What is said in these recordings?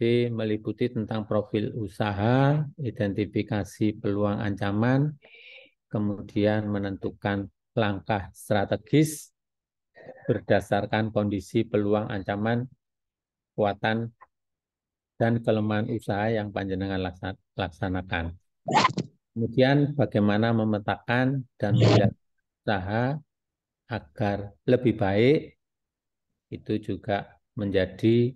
Jadi meliputi tentang profil usaha, identifikasi peluang ancaman, kemudian menentukan langkah strategis berdasarkan kondisi peluang ancaman, kekuatan, dan kelemahan usaha yang panjenengan laksanakan. Kemudian bagaimana memetakan dan menjaga usaha agar lebih baik, itu juga menjadi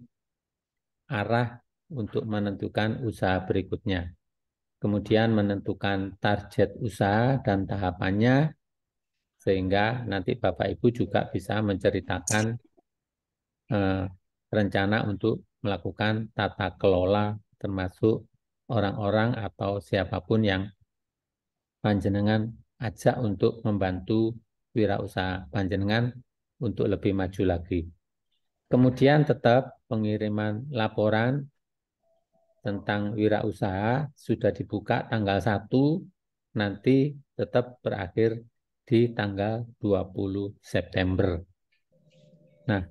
arah untuk menentukan usaha berikutnya. Kemudian menentukan target usaha dan tahapannya, sehingga nanti Bapak Ibu juga bisa menceritakan rencana untuk melakukan tata kelola, termasuk orang-orang atau siapapun yang panjenengan ajak untuk membantu wirausaha panjenengan untuk lebih maju lagi. Kemudian tetap pengiriman laporan tentang wirausaha sudah dibuka tanggal 1, nanti tetap berakhir di tanggal 20 September. Nah,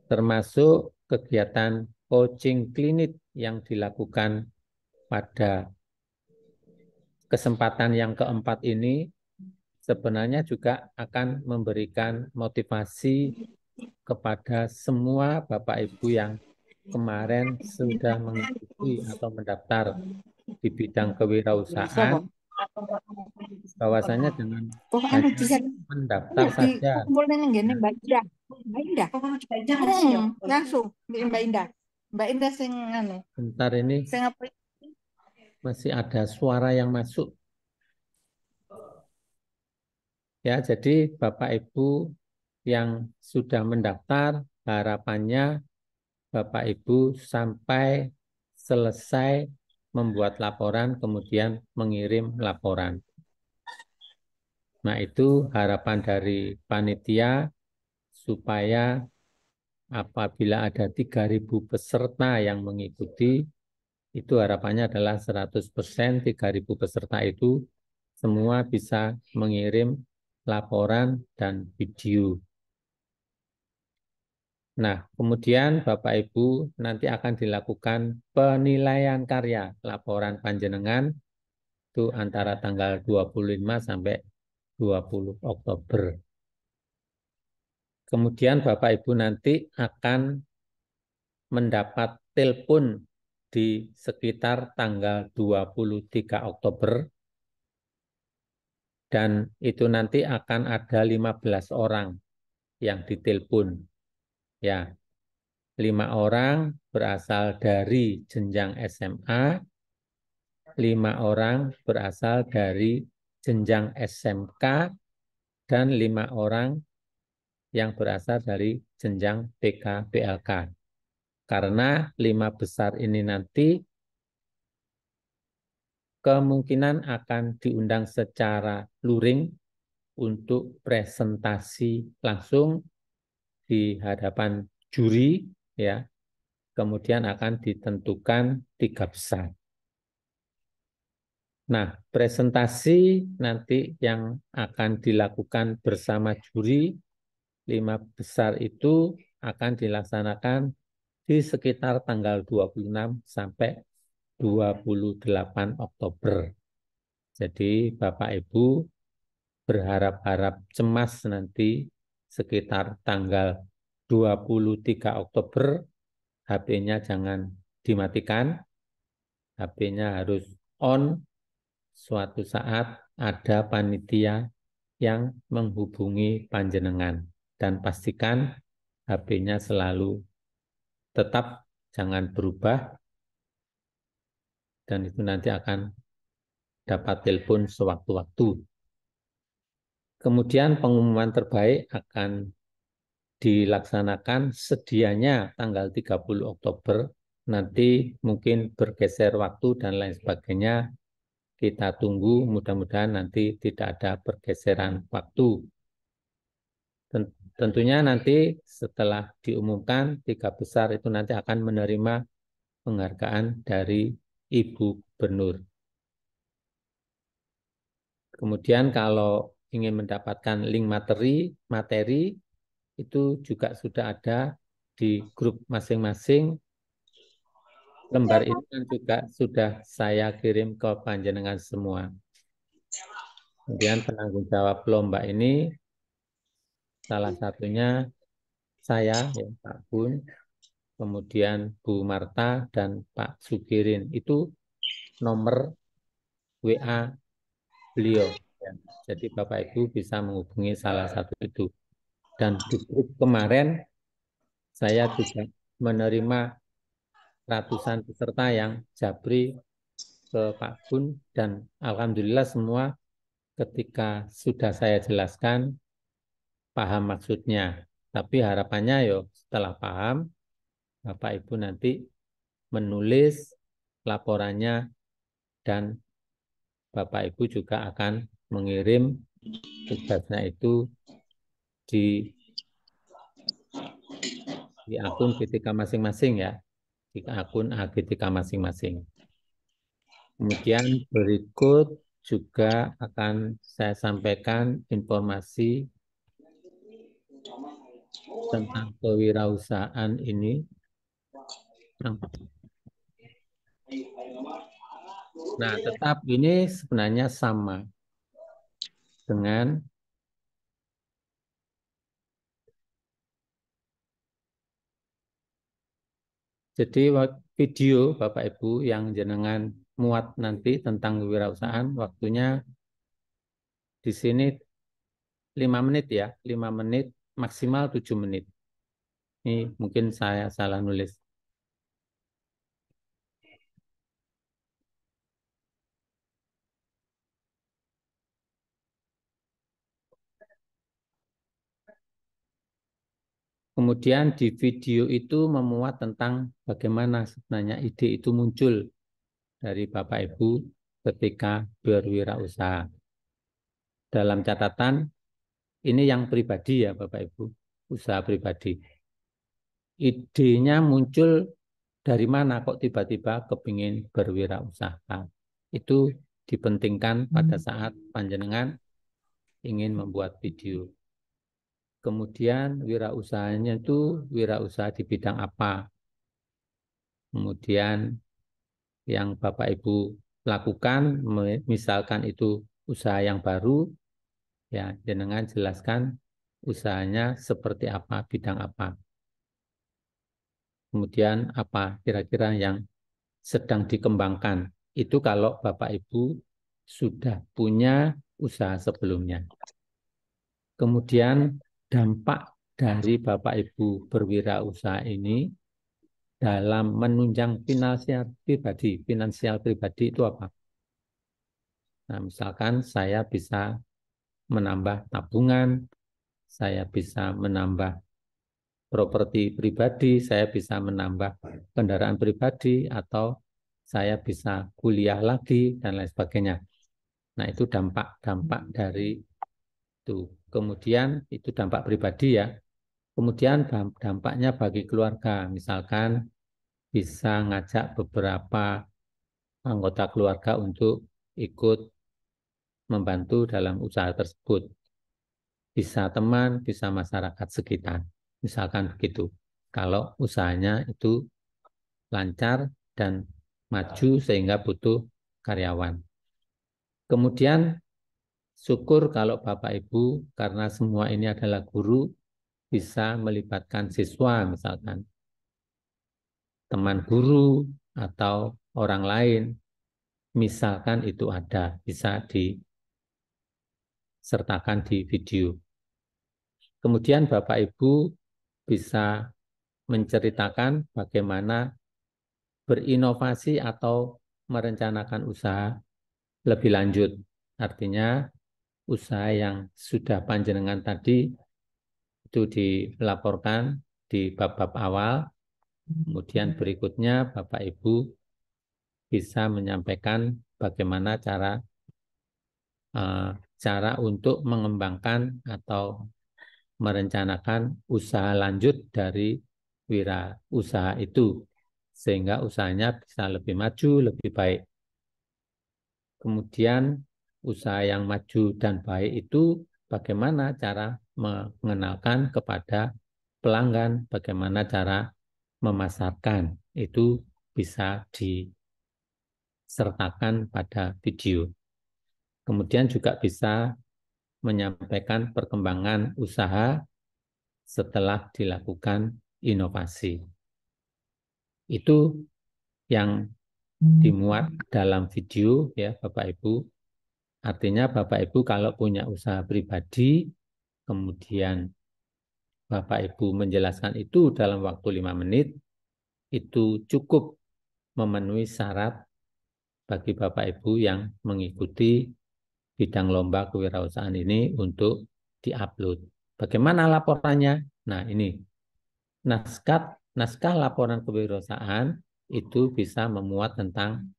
termasuk kegiatan coaching klinik yang dilakukan pada kesempatan yang keempat ini sebenarnya juga akan memberikan motivasi kepada semua Bapak Ibu yang kemarin sudah mengikuti atau mendaftar di bidang kewirausahaan, bahwasanya jangan hanya mendaftar saja. Kumpul neng gini Mbak Indah. Mbak Indah. Langsung Mbak Indah. Mbak Indah sing anu. Bentar ini masih ada suara yang masuk. Ya, jadi Bapak Ibu yang sudah mendaftar, harapannya Bapak Ibu sampai selesai membuat laporan, kemudian mengirim laporan. Nah, itu harapan dari panitia supaya apabila ada 3.000 peserta yang mengikuti, itu harapannya adalah 100% 3.000 peserta itu semua bisa mengirim laporan dan video. Nah, kemudian Bapak Ibu nanti akan dilakukan penilaian karya laporan panjenengan itu antara tanggal 25 sampai 20 Oktober. Kemudian Bapak Ibu nanti akan mendapat telepon di sekitar tanggal 23 Oktober dan itu nanti akan ada 15 orang yang ditelepon. Ya, 5 orang berasal dari jenjang SMA, 5 orang berasal dari jenjang SMK, dan 5 orang yang berasal dari jenjang PK PLK. Karena 5 besar ini nanti kemungkinan akan diundang secara luring untuk presentasi langsung di hadapan juri, ya. Kemudian akan ditentukan 3 besar. Nah, presentasi nanti yang akan dilakukan bersama juri 5 besar itu akan dilaksanakan di sekitar tanggal 26 sampai 28 Oktober. Jadi Bapak Ibu berharap-harap cemas nanti sekitar tanggal 23 Oktober, HP-nya jangan dimatikan, HP-nya harus on. Suatu saat ada panitia yang menghubungi panjenengan dan pastikan HP-nya selalu tetap jangan berubah dan itu nanti akan dapat telepon sewaktu-waktu. Kemudian pengumuman terbaik akan dilaksanakan sedianya tanggal 30 Oktober, nanti mungkin bergeser waktu dan lain sebagainya. Kita tunggu, mudah-mudahan nanti tidak ada pergeseran waktu. Tentunya nanti setelah diumumkan 3 besar itu nanti akan menerima penghargaan dari Ibu Gubernur. Kemudian kalau ingin mendapatkan link materi itu juga sudah ada di grup masing-masing lembar ini kan juga sudah saya kirim ke panjenengan semua. Kemudian penanggung jawab lomba ini salah satunya saya, ya, Pak Bun, kemudian Bu Marta dan Pak Sukirin. Itu nomor WA beliau. Ya. Jadi Bapak Ibu bisa menghubungi salah satu itu. Dan di grup kemarin saya juga menerima ratusan peserta yang japri ke Pak Bun dan alhamdulillah semua ketika sudah saya jelaskan paham maksudnya. Tapi harapannya yo setelah paham Bapak Ibu nanti menulis laporannya dan Bapak Ibu juga akan mengirim tugasnya itu di akun GTK masing-masing ya, di akun GTK masing-masing. Kemudian berikut juga akan saya sampaikan informasi tentang kewirausahaan ini. Nah, tetap ini sebenarnya sama dengan jadi video Bapak Ibu yang jenengan muat nanti tentang kewirausahaan waktunya di sini 5 menit ya, 5 menit maksimal 7 menit. Ini mungkin saya salah nulis. Kemudian di video itu memuat tentang bagaimana sebenarnya ide itu muncul dari Bapak Ibu ketika berwirausaha. Dalam catatan, ini yang pribadi ya Bapak Ibu, usaha pribadi. Idenya muncul dari mana kok tiba-tiba kepingin berwirausaha. Itu dipentingkan pada saat panjenengan ingin membuat video. Kemudian wirausahanya itu wirausaha di bidang apa. Kemudian yang Bapak Ibu lakukan, misalkan itu usaha yang baru, ya jenengan jelaskan usahanya seperti apa, bidang apa. Kemudian apa kira-kira yang sedang dikembangkan. Itu kalau Bapak Ibu sudah punya usaha sebelumnya. Kemudian dampak dari Bapak Ibu berwirausaha ini dalam menunjang finansial pribadi itu apa? Nah, misalkan saya bisa menambah tabungan, saya bisa menambah properti pribadi, saya bisa menambah kendaraan pribadi, atau saya bisa kuliah lagi, dan lain sebagainya. Nah, itu dampak-dampak dari itu. Kemudian itu dampak pribadi ya. Kemudian dampaknya bagi keluarga, misalkan bisa ngajak beberapa anggota keluarga untuk ikut membantu dalam usaha tersebut. Bisa teman, bisa masyarakat sekitar. Misalkan begitu. Kalau usahanya itu lancar dan maju sehingga butuh karyawan. Kemudian syukur kalau Bapak Ibu karena semua ini adalah guru bisa melibatkan siswa misalkan teman guru atau orang lain misalkan itu ada bisa disertakan di video. Kemudian Bapak Ibu bisa menceritakan bagaimana berinovasi atau merencanakan usaha lebih lanjut. Artinya usaha yang sudah panjenengan tadi itu dilaporkan di bab-bab awal. Kemudian berikutnya Bapak Ibu bisa menyampaikan bagaimana cara untuk mengembangkan atau merencanakan usaha lanjut dari wirausaha itu sehingga usahanya bisa lebih maju, lebih baik. Kemudian usaha yang maju dan baik itu bagaimana cara mengenalkan kepada pelanggan, bagaimana cara memasarkan. Itu bisa disertakan pada video. Kemudian juga bisa menyampaikan perkembangan usaha setelah dilakukan inovasi. Itu yang dimuat dalam video ya Bapak Ibu. Artinya Bapak Ibu kalau punya usaha pribadi, kemudian Bapak Ibu menjelaskan itu dalam waktu 5 menit, itu cukup memenuhi syarat bagi Bapak Ibu yang mengikuti bidang lomba kewirausahaan ini untuk diupload. Bagaimana laporannya? Nah ini, naskah laporan kewirausahaan itu bisa memuat tentang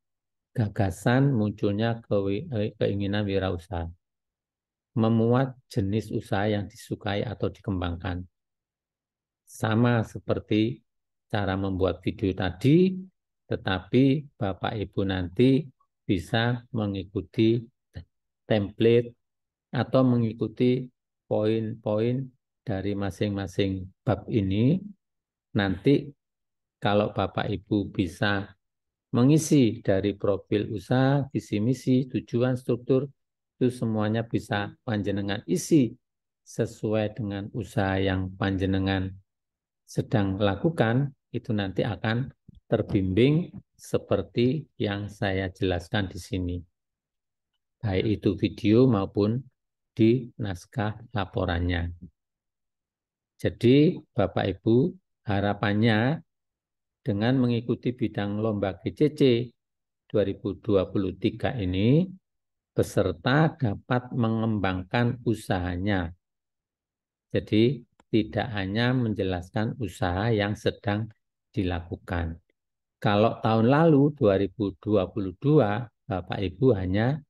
gagasan munculnya keinginan wirausaha, memuat jenis usaha yang disukai atau dikembangkan. Sama seperti cara membuat video tadi, tetapi Bapak Ibu nanti bisa mengikuti template atau mengikuti poin-poin dari masing-masing bab ini. Nanti kalau Bapak Ibu bisa mengisi dari profil usaha, visi misi, tujuan, struktur, itu semuanya bisa panjenengan isi sesuai dengan usaha yang panjenengan sedang lakukan, itu nanti akan terbimbing seperti yang saya jelaskan di sini. Baik itu video maupun di naskah laporannya. Jadi Bapak Ibu, harapannya dengan mengikuti bidang lomba GCC 2023 ini, peserta dapat mengembangkan usahanya. Jadi tidak hanya menjelaskan usaha yang sedang dilakukan. Kalau tahun lalu 2022, Bapak Ibu hanya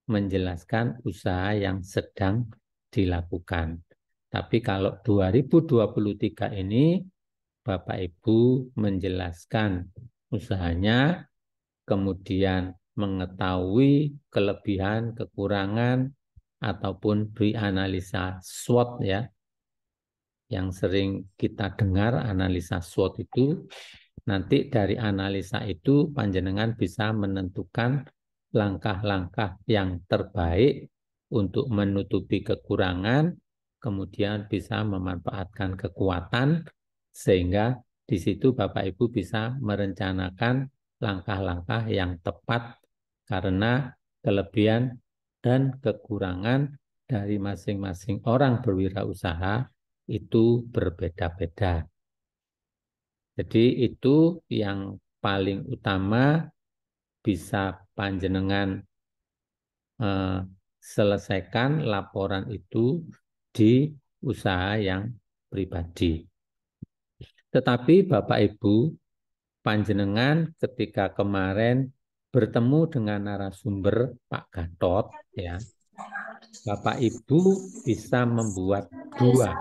menjelaskan usaha yang sedang dilakukan. Tapi kalau 2023 ini, Bapak Ibu menjelaskan usahanya, kemudian mengetahui kelebihan, kekurangan, ataupun beri analisa SWOT ya. Yang sering kita dengar analisa SWOT itu, nanti dari analisa itu panjenengan bisa menentukan langkah-langkah yang terbaik untuk menutupi kekurangan, kemudian bisa memanfaatkan kekuatan, sehingga di situ Bapak Ibu bisa merencanakan langkah-langkah yang tepat karena kelebihan dan kekurangan dari masing-masing orang berwirausaha itu berbeda-beda. Jadi itu yang paling utama bisa panjenengan selesaikan laporan itu di usaha yang pribadi. Tetapi Bapak Ibu, panjenengan ketika kemarin bertemu dengan narasumber Pak Gatot, ya, Bapak Ibu bisa membuat dua.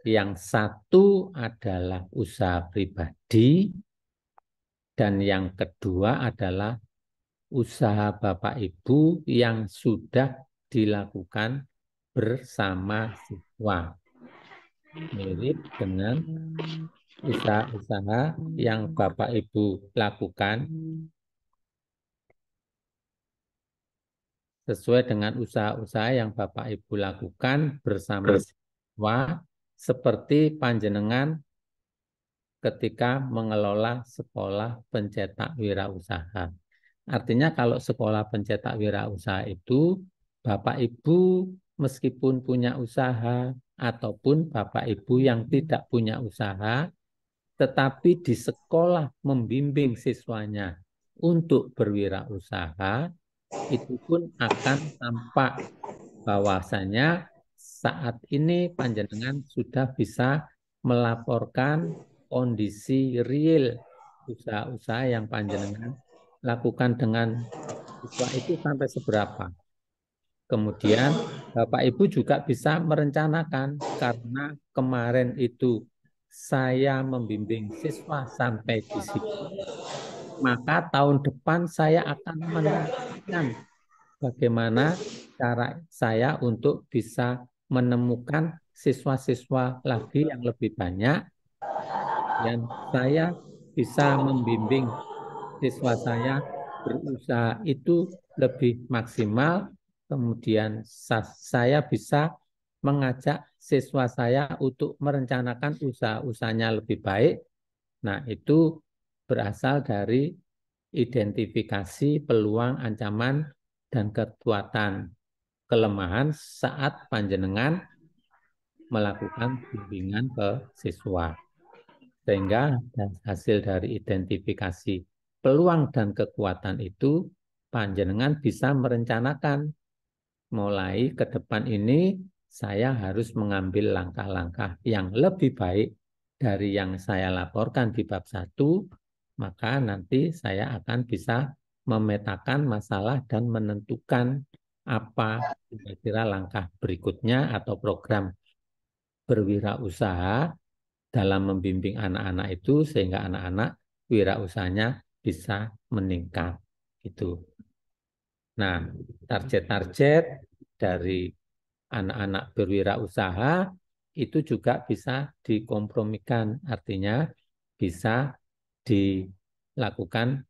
Yang satu adalah usaha pribadi, dan yang kedua adalah usaha Bapak Ibu yang sudah dilakukan bersama siswa. Mirip dengan usaha-usaha yang Bapak Ibu lakukan sesuai dengan usaha-usaha yang Bapak Ibu lakukan bersama siswa, seperti panjenengan ketika mengelola sekolah pencetak wirausaha. Artinya kalau sekolah pencetak wirausaha itu, Bapak Ibu meskipun punya usaha ataupun Bapak Ibu yang tidak punya usaha, tetapi di sekolah membimbing siswanya untuk berwirausaha, itu pun akan tampak bahwasanya saat ini panjenengan sudah bisa melaporkan kondisi real usaha-usaha yang panjenengan lakukan dengan siswa itu sampai seberapa. Kemudian Bapak Ibu juga bisa merencanakan, karena kemarin itu saya membimbing siswa sampai di sini, maka tahun depan saya akan meningkatkan bagaimana cara saya untuk bisa menemukan siswa-siswa lagi yang lebih banyak, dan saya bisa membimbing siswa saya berusaha itu lebih maksimal, kemudian saya bisa mengajak siswa saya untuk merencanakan usaha-usahanya lebih baik. Nah, itu berasal dari identifikasi peluang, ancaman, dan kekuatan kelemahan saat panjenengan melakukan bimbingan ke siswa. Sehingga hasil dari identifikasi peluang dan kekuatan itu, panjenengan bisa merencanakan mulai ke depan ini saya harus mengambil langkah-langkah yang lebih baik dari yang saya laporkan di bab 1, maka nanti saya akan bisa memetakan masalah dan menentukan apa kira-kira langkah berikutnya atau program berwirausaha dalam membimbing anak-anak itu sehingga anak-anak wirausahanya bisa meningkat. Gitu. Nah, target-target dari anak-anak berwirausaha itu juga bisa dikompromikan, artinya bisa dilakukan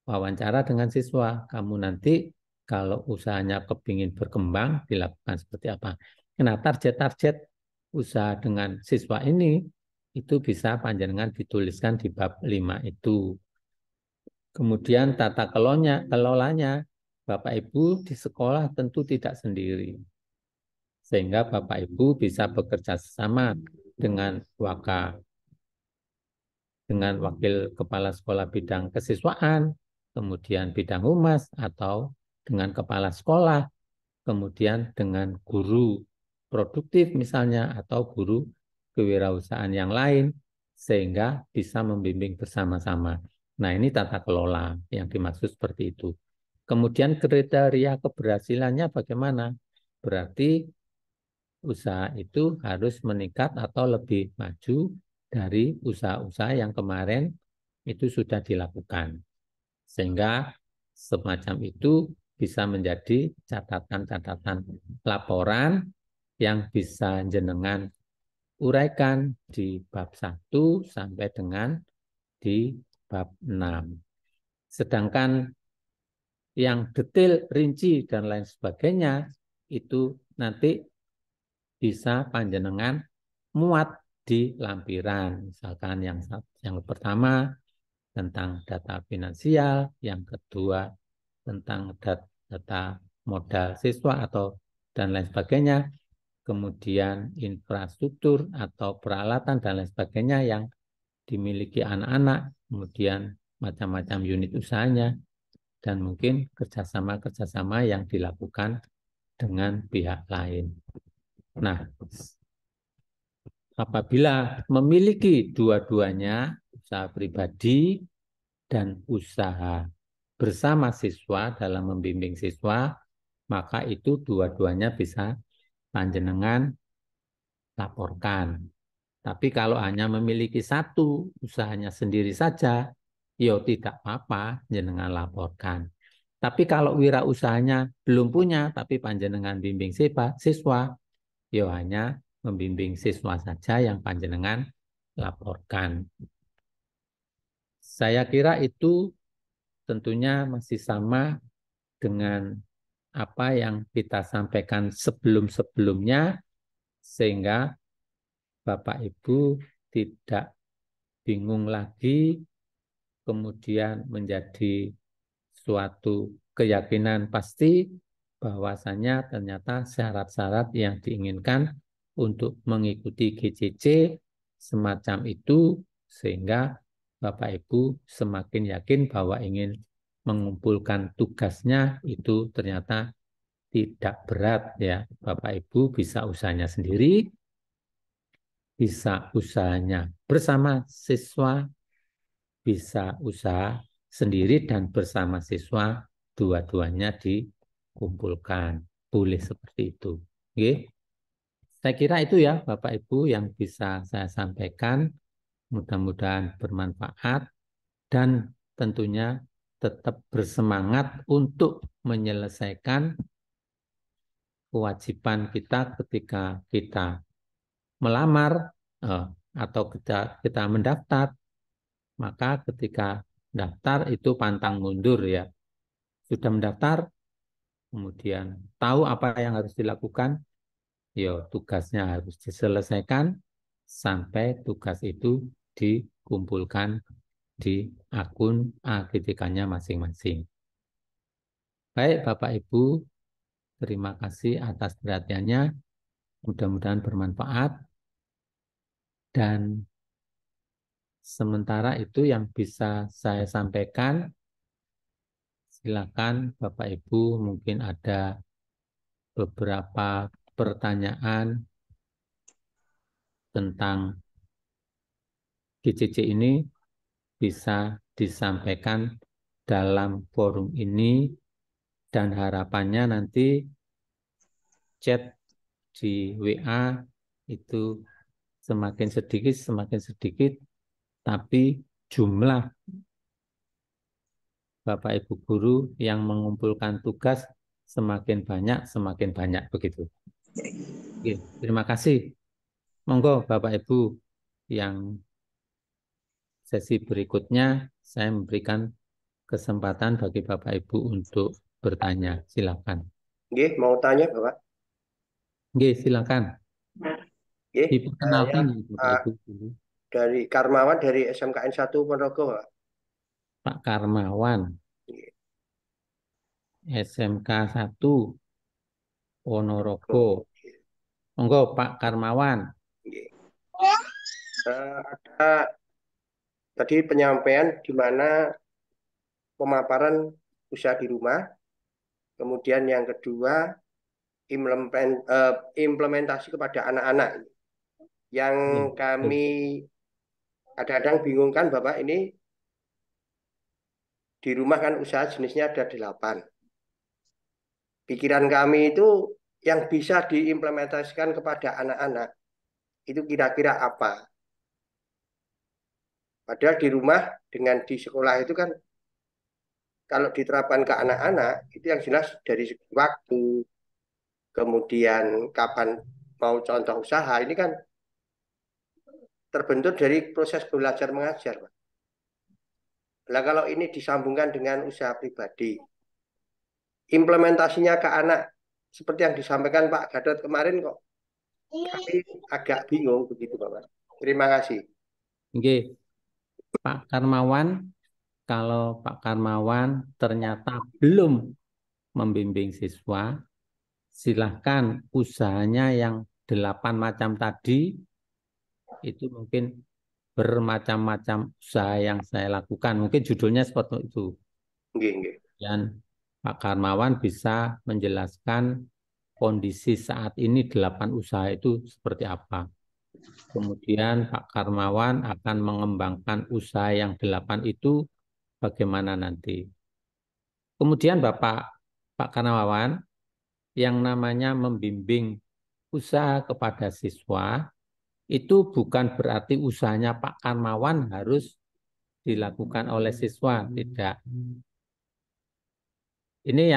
wawancara dengan siswa. Kamu nanti kalau usahanya kepingin berkembang, dilakukan seperti apa. Nah, target-target usaha dengan siswa ini, itu bisa panjenengan dituliskan di bab 5 itu. Kemudian tata kelolanya, Bapak Ibu di sekolah tentu tidak sendiri. Sehingga Bapak Ibu bisa bekerja sama dengan wakil kepala sekolah bidang kesiswaan, kemudian bidang humas, atau dengan kepala sekolah, kemudian dengan guru produktif misalnya, atau guru kewirausahaan yang lain, sehingga bisa membimbing bersama-sama. Nah, ini tata kelola yang dimaksud seperti itu. Kemudian kriteria keberhasilannya bagaimana? Berarti usaha itu harus meningkat atau lebih maju dari usaha-usaha yang kemarin itu sudah dilakukan. Sehingga semacam itu bisa menjadi catatan-catatan laporan yang bisa jenengan uraikan di bab 1 sampai dengan di bab 6. Sedangkan yang detail, rinci, dan lain sebagainya itu nanti bisa panjenengan muat di lampiran. Misalkan yang pertama tentang data finansial, yang kedua tentang data modal siswa atau dan lain sebagainya, kemudian infrastruktur atau peralatan dan lain sebagainya yang dimiliki anak-anak, kemudian macam-macam unit usahanya, dan mungkin kerjasama-kerjasama yang dilakukan dengan pihak lain. Nah, apabila memiliki dua-duanya, usaha pribadi dan usaha bersama siswa dalam membimbing siswa, maka itu dua-duanya bisa panjenengan laporkan. Tapi kalau hanya memiliki satu, usahanya sendiri saja, ya tidak apa-apa, jenengan laporkan. Tapi kalau wirausahanya belum punya, tapi panjenengan bimbing siswa, ya hanya membimbing siswa saja yang panjenengan laporkan. Saya kira itu tentunya masih sama dengan apa yang kita sampaikan sebelum-sebelumnya, sehingga Bapak Ibu tidak bingung lagi, kemudian menjadi suatu keyakinan pasti bahwasanya ternyata syarat-syarat yang diinginkan untuk mengikuti GCC semacam itu, sehingga Bapak Ibu semakin yakin bahwa ingin mengumpulkan tugasnya itu ternyata tidak berat ya. Bapak Ibu bisa usahanya sendiri, bisa usahanya bersama siswa, bisa usaha sendiri dan bersama siswa, dua-duanya dikumpulkan. Boleh seperti itu. Oke. Saya kira itu ya Bapak Ibu yang bisa saya sampaikan. Mudah-mudahan bermanfaat dan tentunya tetap bersemangat untuk menyelesaikan kewajiban kita ketika kita melamar atau kita mendaftar, maka ketika daftar itu pantang mundur ya. Sudah mendaftar, kemudian tahu apa yang harus dilakukan, ya tugasnya harus diselesaikan sampai tugas itu dikumpulkan di akun AGTK-nya masing-masing. Baik Bapak Ibu, terima kasih atas perhatiannya. Mudah-mudahan bermanfaat. Dan sementara itu yang bisa saya sampaikan, silakan Bapak Ibu mungkin ada beberapa pertanyaan tentang GCC ini bisa disampaikan dalam forum ini dan harapannya nanti chat di WA itu semakin sedikit, tapi jumlah Bapak Ibu guru yang mengumpulkan tugas semakin banyak begitu. Oke, terima kasih. Monggo Bapak Ibu yang sesi berikutnya saya memberikan kesempatan bagi Bapak Ibu untuk bertanya. Silakan. Nggih, mau tanya Bapak. Nggih, silakan. Nggih, Diperkenalkan saya Bapak Ibu dulu. dari Karmawan dari SMKN 1 Ponorogo, Pak. Pak Karmawan, Nggih. SMK 1 Ponorogo. Monggo Pak Karmawan. Nggih. Ada tadi penyampaian di mana pemaparan usaha di rumah, kemudian yang kedua implementasi kepada anak-anak. Yang kami kadang-kadang bingungkan Bapak, ini di rumah kan usaha jenisnya ada 8. Pikiran kami itu yang bisa diimplementasikan kepada anak-anak itu kira-kira apa? Padahal di rumah dengan di sekolah itu kan kalau diterapkan ke anak-anak itu yang jelas dari segi waktu, kemudian kapan mau contoh usaha, ini kan terbentuk dari proses belajar mengajar, Pak. Nah, kalau ini disambungkan dengan usaha pribadi, implementasinya ke anak seperti yang disampaikan Pak Gadot kemarin kok kami agak bingung begitu, Bapak. Terima kasih. Oke, Pak Karmawan, kalau Pak Karmawan ternyata belum membimbing siswa, silahkan usahanya yang 8 macam tadi, itu mungkin bermacam-macam usaha yang saya lakukan. Mungkin judulnya seperti itu. Dan Pak Karmawan bisa menjelaskan kondisi saat ini 8 usaha itu seperti apa. Kemudian Pak Karmawan akan mengembangkan usaha yang 8 itu bagaimana nanti. Kemudian Pak Karmawan yang namanya membimbing usaha kepada siswa itu bukan berarti usahanya Pak Karmawan harus dilakukan oleh siswa, tidak. Ini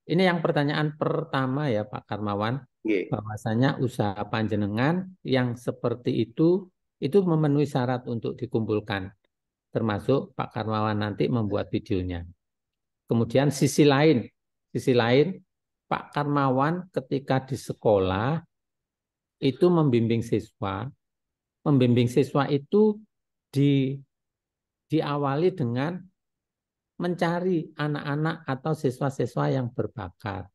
yang pertanyaan pertama ya Pak Karmawan, bahwasanya usaha panjenengan yang seperti itu memenuhi syarat untuk dikumpulkan, termasuk Pak Karmawan nanti membuat videonya. Kemudian sisi lain Pak Karmawan ketika di sekolah itu membimbing siswa itu diawali dengan mencari anak-anak atau siswa-siswa yang berbakat,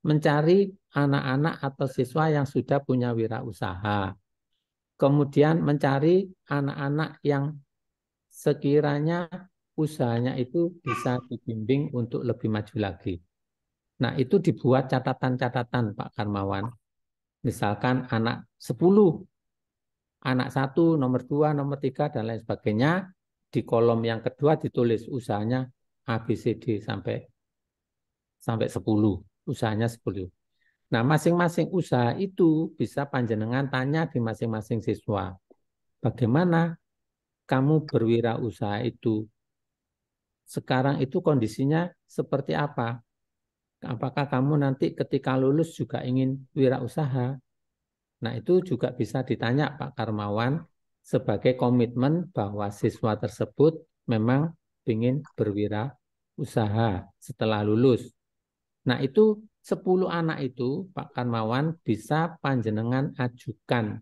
mencari anak-anak atau siswa yang sudah punya wirausaha, kemudian mencari anak-anak yang sekiranya usahanya itu bisa dibimbing untuk lebih maju lagi. Nah, itu dibuat catatan-catatan Pak Karmawan. Misalkan anak 10, anak 1, nomor 2, nomor 3, dan lain sebagainya. Di kolom yang kedua ditulis usahanya ABCD sampai 10, usahanya 10. Nah, masing-masing usaha itu bisa panjenengan tanya di masing-masing siswa. Bagaimana kamu berwirausaha itu? Sekarang itu kondisinya seperti apa? Apakah kamu nanti ketika lulus juga ingin wirausaha? Nah, itu juga bisa ditanya Pak Karmawan sebagai komitmen bahwa siswa tersebut memang ingin berwirausaha setelah lulus. Nah, itu 10 anak itu Pak Karmawan bisa panjenengan ajukan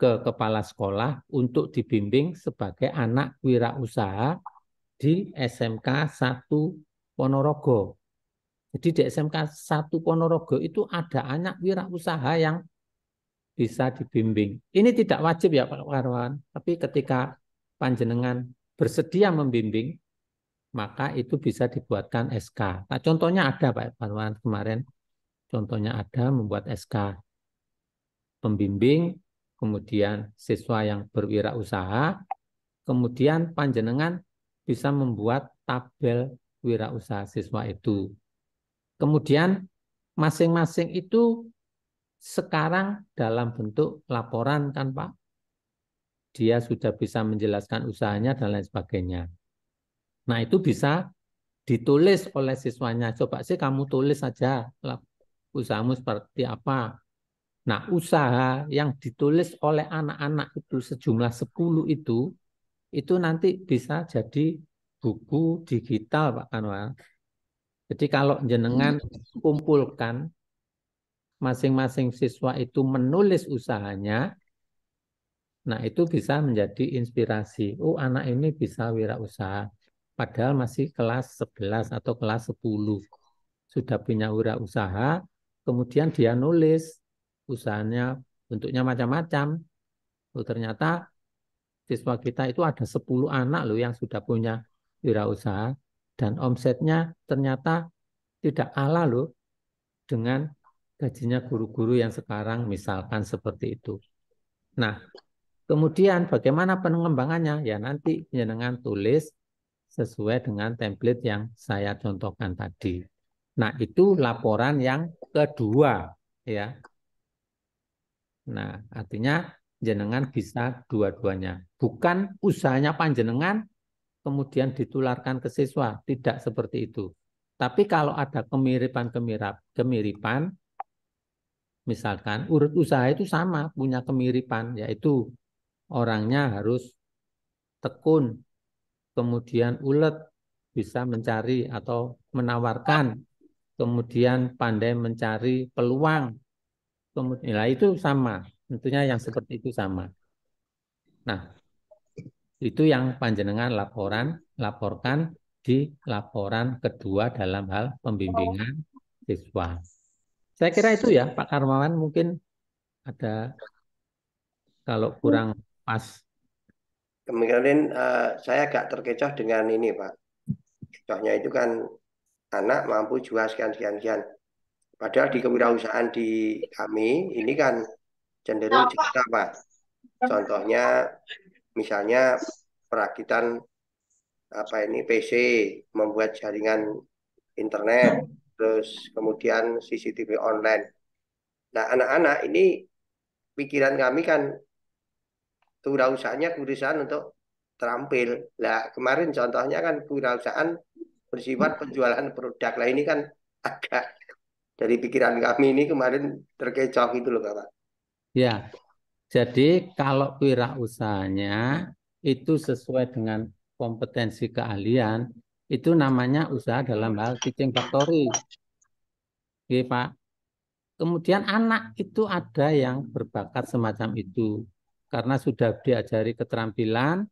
ke kepala sekolah untuk dibimbing sebagai anak wirausaha di SMK 1 Ponorogo. Jadi di SMK 1 Ponorogo itu ada anak wirausaha yang bisa dibimbing. Ini tidak wajib ya Pak Karmawan, tapi ketika panjenengan bersedia membimbing, maka itu bisa dibuatkan SK. Nah, contohnya ada Pak Karmawan kemarin, contohnya ada membuat SK pembimbing, kemudian siswa yang berwirausaha, kemudian panjenengan bisa membuat tabel wirausaha siswa itu. Kemudian masing-masing itu sekarang dalam bentuk laporan kan Pak. Dia sudah bisa menjelaskan usahanya dan lain sebagainya. Nah, itu bisa ditulis oleh siswanya. Coba sih kamu tulis saja usahamu seperti apa. Nah, usaha yang ditulis oleh anak-anak itu sejumlah 10 itu nanti bisa jadi buku digital Pak Kanwar. Jadi kalau jenengan kumpulkan masing-masing siswa itu menulis usahanya, nah itu bisa menjadi inspirasi. Oh, anak ini bisa wirausaha. Padahal masih kelas 11 atau kelas 10. Sudah punya wirausaha, kemudian dia nulis usahanya bentuknya macam-macam. Oh, ternyata siswa kita itu ada 10 anak loh yang sudah punya wirausaha dan omsetnya ternyata tidak kalah loh dengan gajinya guru-guru yang sekarang misalkan seperti itu. Nah, kemudian bagaimana pengembangannya? Ya nanti jenengan tulis sesuai dengan template yang saya contohkan tadi. Nah, itu laporan yang kedua ya. Nah, artinya jenengan bisa dua-duanya. Bukan usahanya panjenengan kemudian ditularkan ke siswa, tidak seperti itu. Tapi kalau ada kemiripan, misalkan urut usaha itu sama, punya kemiripan, yaitu orangnya harus tekun, kemudian ulet, bisa mencari atau menawarkan, kemudian pandai mencari peluang, kemudian itu sama, tentunya yang seperti itu sama. Nah, itu yang panjenengan laporkan di laporan kedua dalam hal pembimbingan siswa. Saya kira itu ya Pak Karmawan, mungkin ada kalau kurang pas. Kemungkinan saya agak terkecoh dengan ini Pak. Contohnya itu kan anak mampu jual sekian. Padahal di kewirausahaan di kami ini kan cenderung cerita Pak. Contohnya misalnya perakitan PC, membuat jaringan internet, terus kemudian CCTV online. Nah, anak-anak ini pikiran kami kan kewirausahaan untuk terampil. Nah, kemarin contohnya kan kewirausahaan bersifat penjualan produk. Lah ini kan agak dari pikiran kami ini kemarin terkecoh gitu loh Bapak. Ya, jadi kalau wirausahanya itu sesuai dengan kompetensi keahlian, itu namanya usaha dalam hal teaching factory. Oke, Pak. Kemudian anak itu ada yang berbakat semacam itu. Karena sudah diajari keterampilan,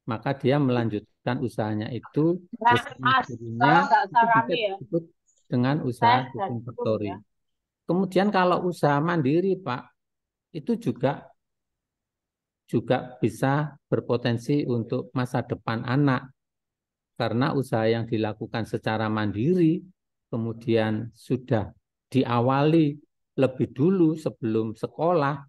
maka dia melanjutkan usahanya itu bersama gurunya, itu bisa disebut dengan usaha teaching factory. Kemudian kalau usaha mandiri, Pak, itu juga bisa berpotensi untuk masa depan anak. Karena usaha yang dilakukan secara mandiri, kemudian sudah diawali lebih dulu sebelum sekolah,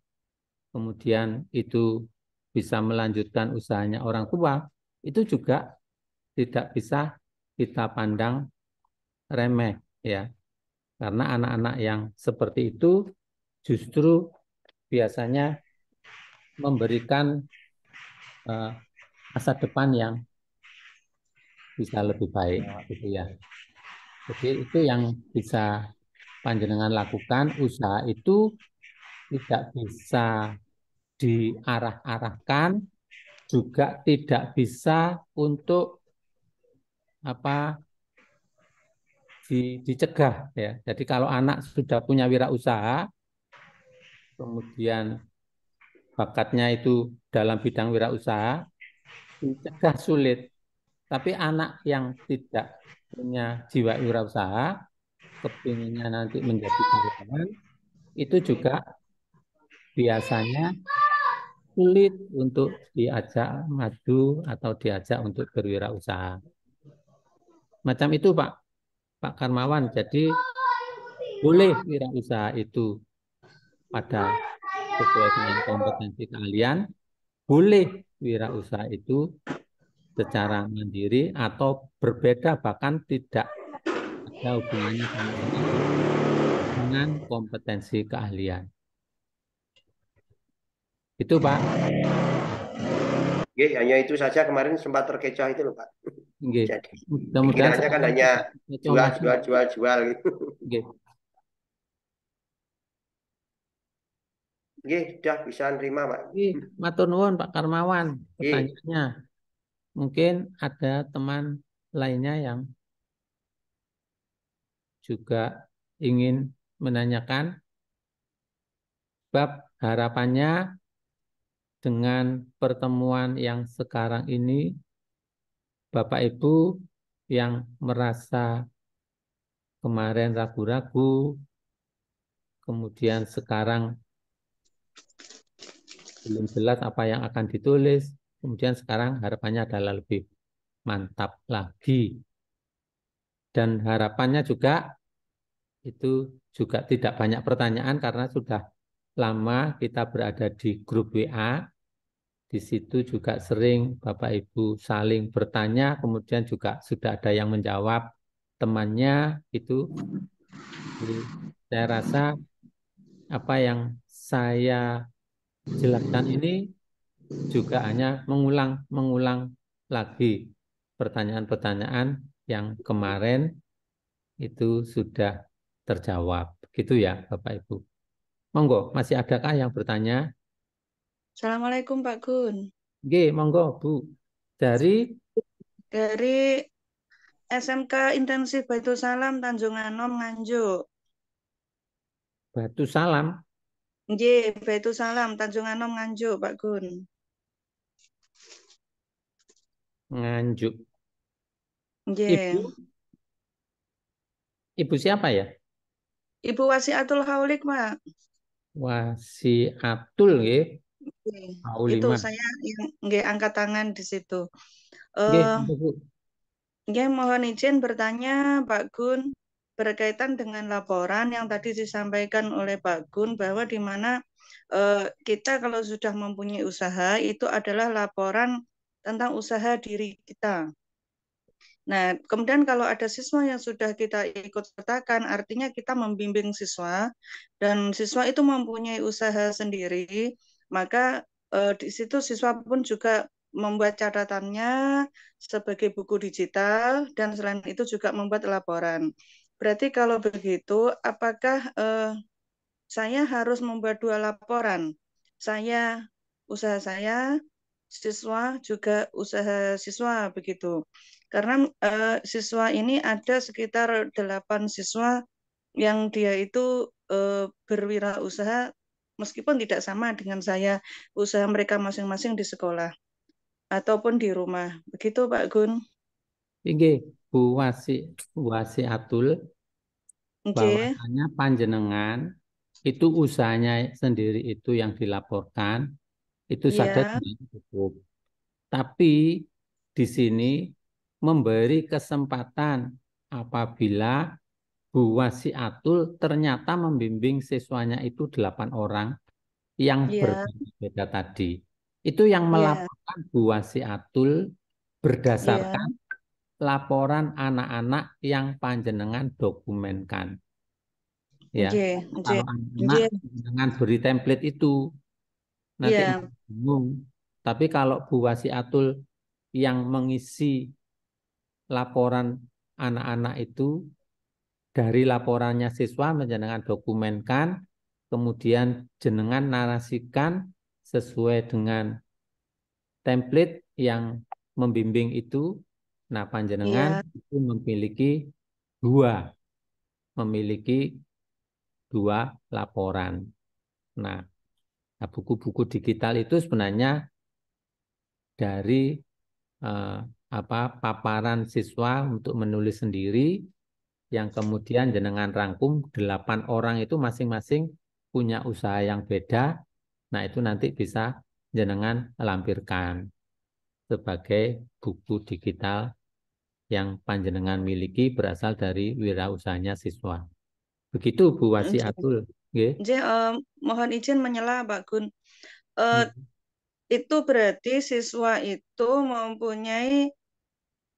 kemudian itu bisa melanjutkan usahanya orang tua, itu juga tidak bisa kita pandang remeh ya. Karena anak-anak yang seperti itu justru biasanya memberikan masa depan yang bisa lebih baik gitu ya. Jadi itu yang bisa panjenengan lakukan. Usaha itu tidak bisa diarah-arahkan, juga tidak bisa untuk dicegah ya. Jadi kalau anak sudah punya wirausaha, kemudian bakatnya itu dalam bidang wirausaha, dicegah sulit. Tapi anak yang tidak punya jiwa wirausaha, kepinginnya nanti menjadi karyawan, itu juga biasanya sulit untuk diajak maju atau diajak untuk berwirausaha. Macam itu Pak Karmawan. Jadi boleh wirausaha itu pada sesuai dengan kompetensi kalian, boleh wirausaha itu secara mandiri atau berbeda bahkan tidak ada hubungannya sama sekali dengan kompetensi keahlian. Itu Pak. Oke, hanya itu saja kemarin sempat terkecoh itu loh Pak. Nggih. Jadi Mudah-mudahan pikirannya kan sekarang hanya tidak jual, lagi. jual, jual, jual gitu. Nggih. Oke, sudah bisa nerima Pak. Matur nuwun Pak Karmawan Oke. pertanyaannya. Mungkin ada teman lainnya yang juga ingin menanyakan bab harapannya dengan pertemuan yang sekarang ini, Bapak Ibu yang merasa kemarin ragu-ragu, kemudian sekarang belum jelas apa yang akan ditulis, kemudian sekarang harapannya adalah lebih mantap lagi. Dan harapannya juga itu juga tidak banyak pertanyaan karena sudah lama kita berada di grup WA. Di situ juga sering Bapak Ibu saling bertanya, kemudian juga sudah ada yang menjawab temannya itu. Jadi saya rasa apa yang saya jelaskan ini juga hanya mengulang lagi pertanyaan-pertanyaan yang kemarin itu sudah terjawab. Gitu ya Bapak Ibu. Monggo, masih adakah yang bertanya? Assalamualaikum Pak Gun. Oke, monggo Bu. Dari SMK Intensif Baitul Salam Tanjung Anom Nganjuk. Batu Salam, Nggih, Baitul Salam Tanjung Anom Nganjuk Pak Gun. Nganjuk. Nggih. Ibu siapa ya? Ibu Wasiatul Haulik, Pak. Wasiatul nggih. Nggih. Itu Aulimah. saya yang nggih angkat tangan di situ. Nggih, Bu. Nggih, mohon izin bertanya Pak Gun berkaitan dengan laporan yang tadi disampaikan oleh Pak Gun bahwa di mana kita kalau sudah mempunyai usaha itu adalah laporan tentang usaha diri kita. Nah, kemudian kalau ada siswa yang sudah kita ikut sertakan, artinya kita membimbing siswa, dan siswa itu mempunyai usaha sendiri, maka di situ siswa pun juga membuat catatannya sebagai buku digital, dan selain itu juga membuat laporan. Berarti kalau begitu, apakah saya harus membuat 2 laporan? Usaha saya, siswa juga usaha siswa begitu. Karena siswa ini ada sekitar 8 siswa yang dia itu berwirausaha meskipun tidak sama dengan saya, usaha mereka masing-masing di sekolah ataupun di rumah. Begitu Pak Gun. Nggih, Bu Wasiatul, Nggih. bahwasanya panjenengan itu usahanya sendiri itu yang dilaporkan, itu saja Iya, tidak cukup. Tapi di sini memberi kesempatan apabila Bu Wasiatul ternyata membimbing siswanya itu 8 orang yang iya, berbeda tadi. Itu yang iya, melaporkan Bu Wasiatul iya. berdasarkan laporan anak-anak yang panjenengan dokumenkan. Ya, Nggih, nggih. kalau anak-anak Nggih, dengan beri template itu nanti iya, bingung. Tapi kalau Bu Wasiatul yang mengisi laporan anak-anak itu dari laporannya siswa menjenengan dokumenkan, kemudian jenengan narasikan sesuai dengan template yang membimbing itu. Nah, panjenengan Iya, itu memiliki dua laporan. Nah, buku-buku digital itu sebenarnya dari paparan siswa untuk menulis sendiri, yang kemudian jenengan rangkum 8 orang itu masing-masing punya usaha yang beda. Nah, itu nanti bisa jenengan lampirkan sebagai buku digital yang panjenengan miliki berasal dari wirausahanya siswa. Begitu Bu Wasi nggih. Atul. Nggih. Nggih, mohon izin menyela Pak Gun. Eh, itu berarti siswa itu mempunyai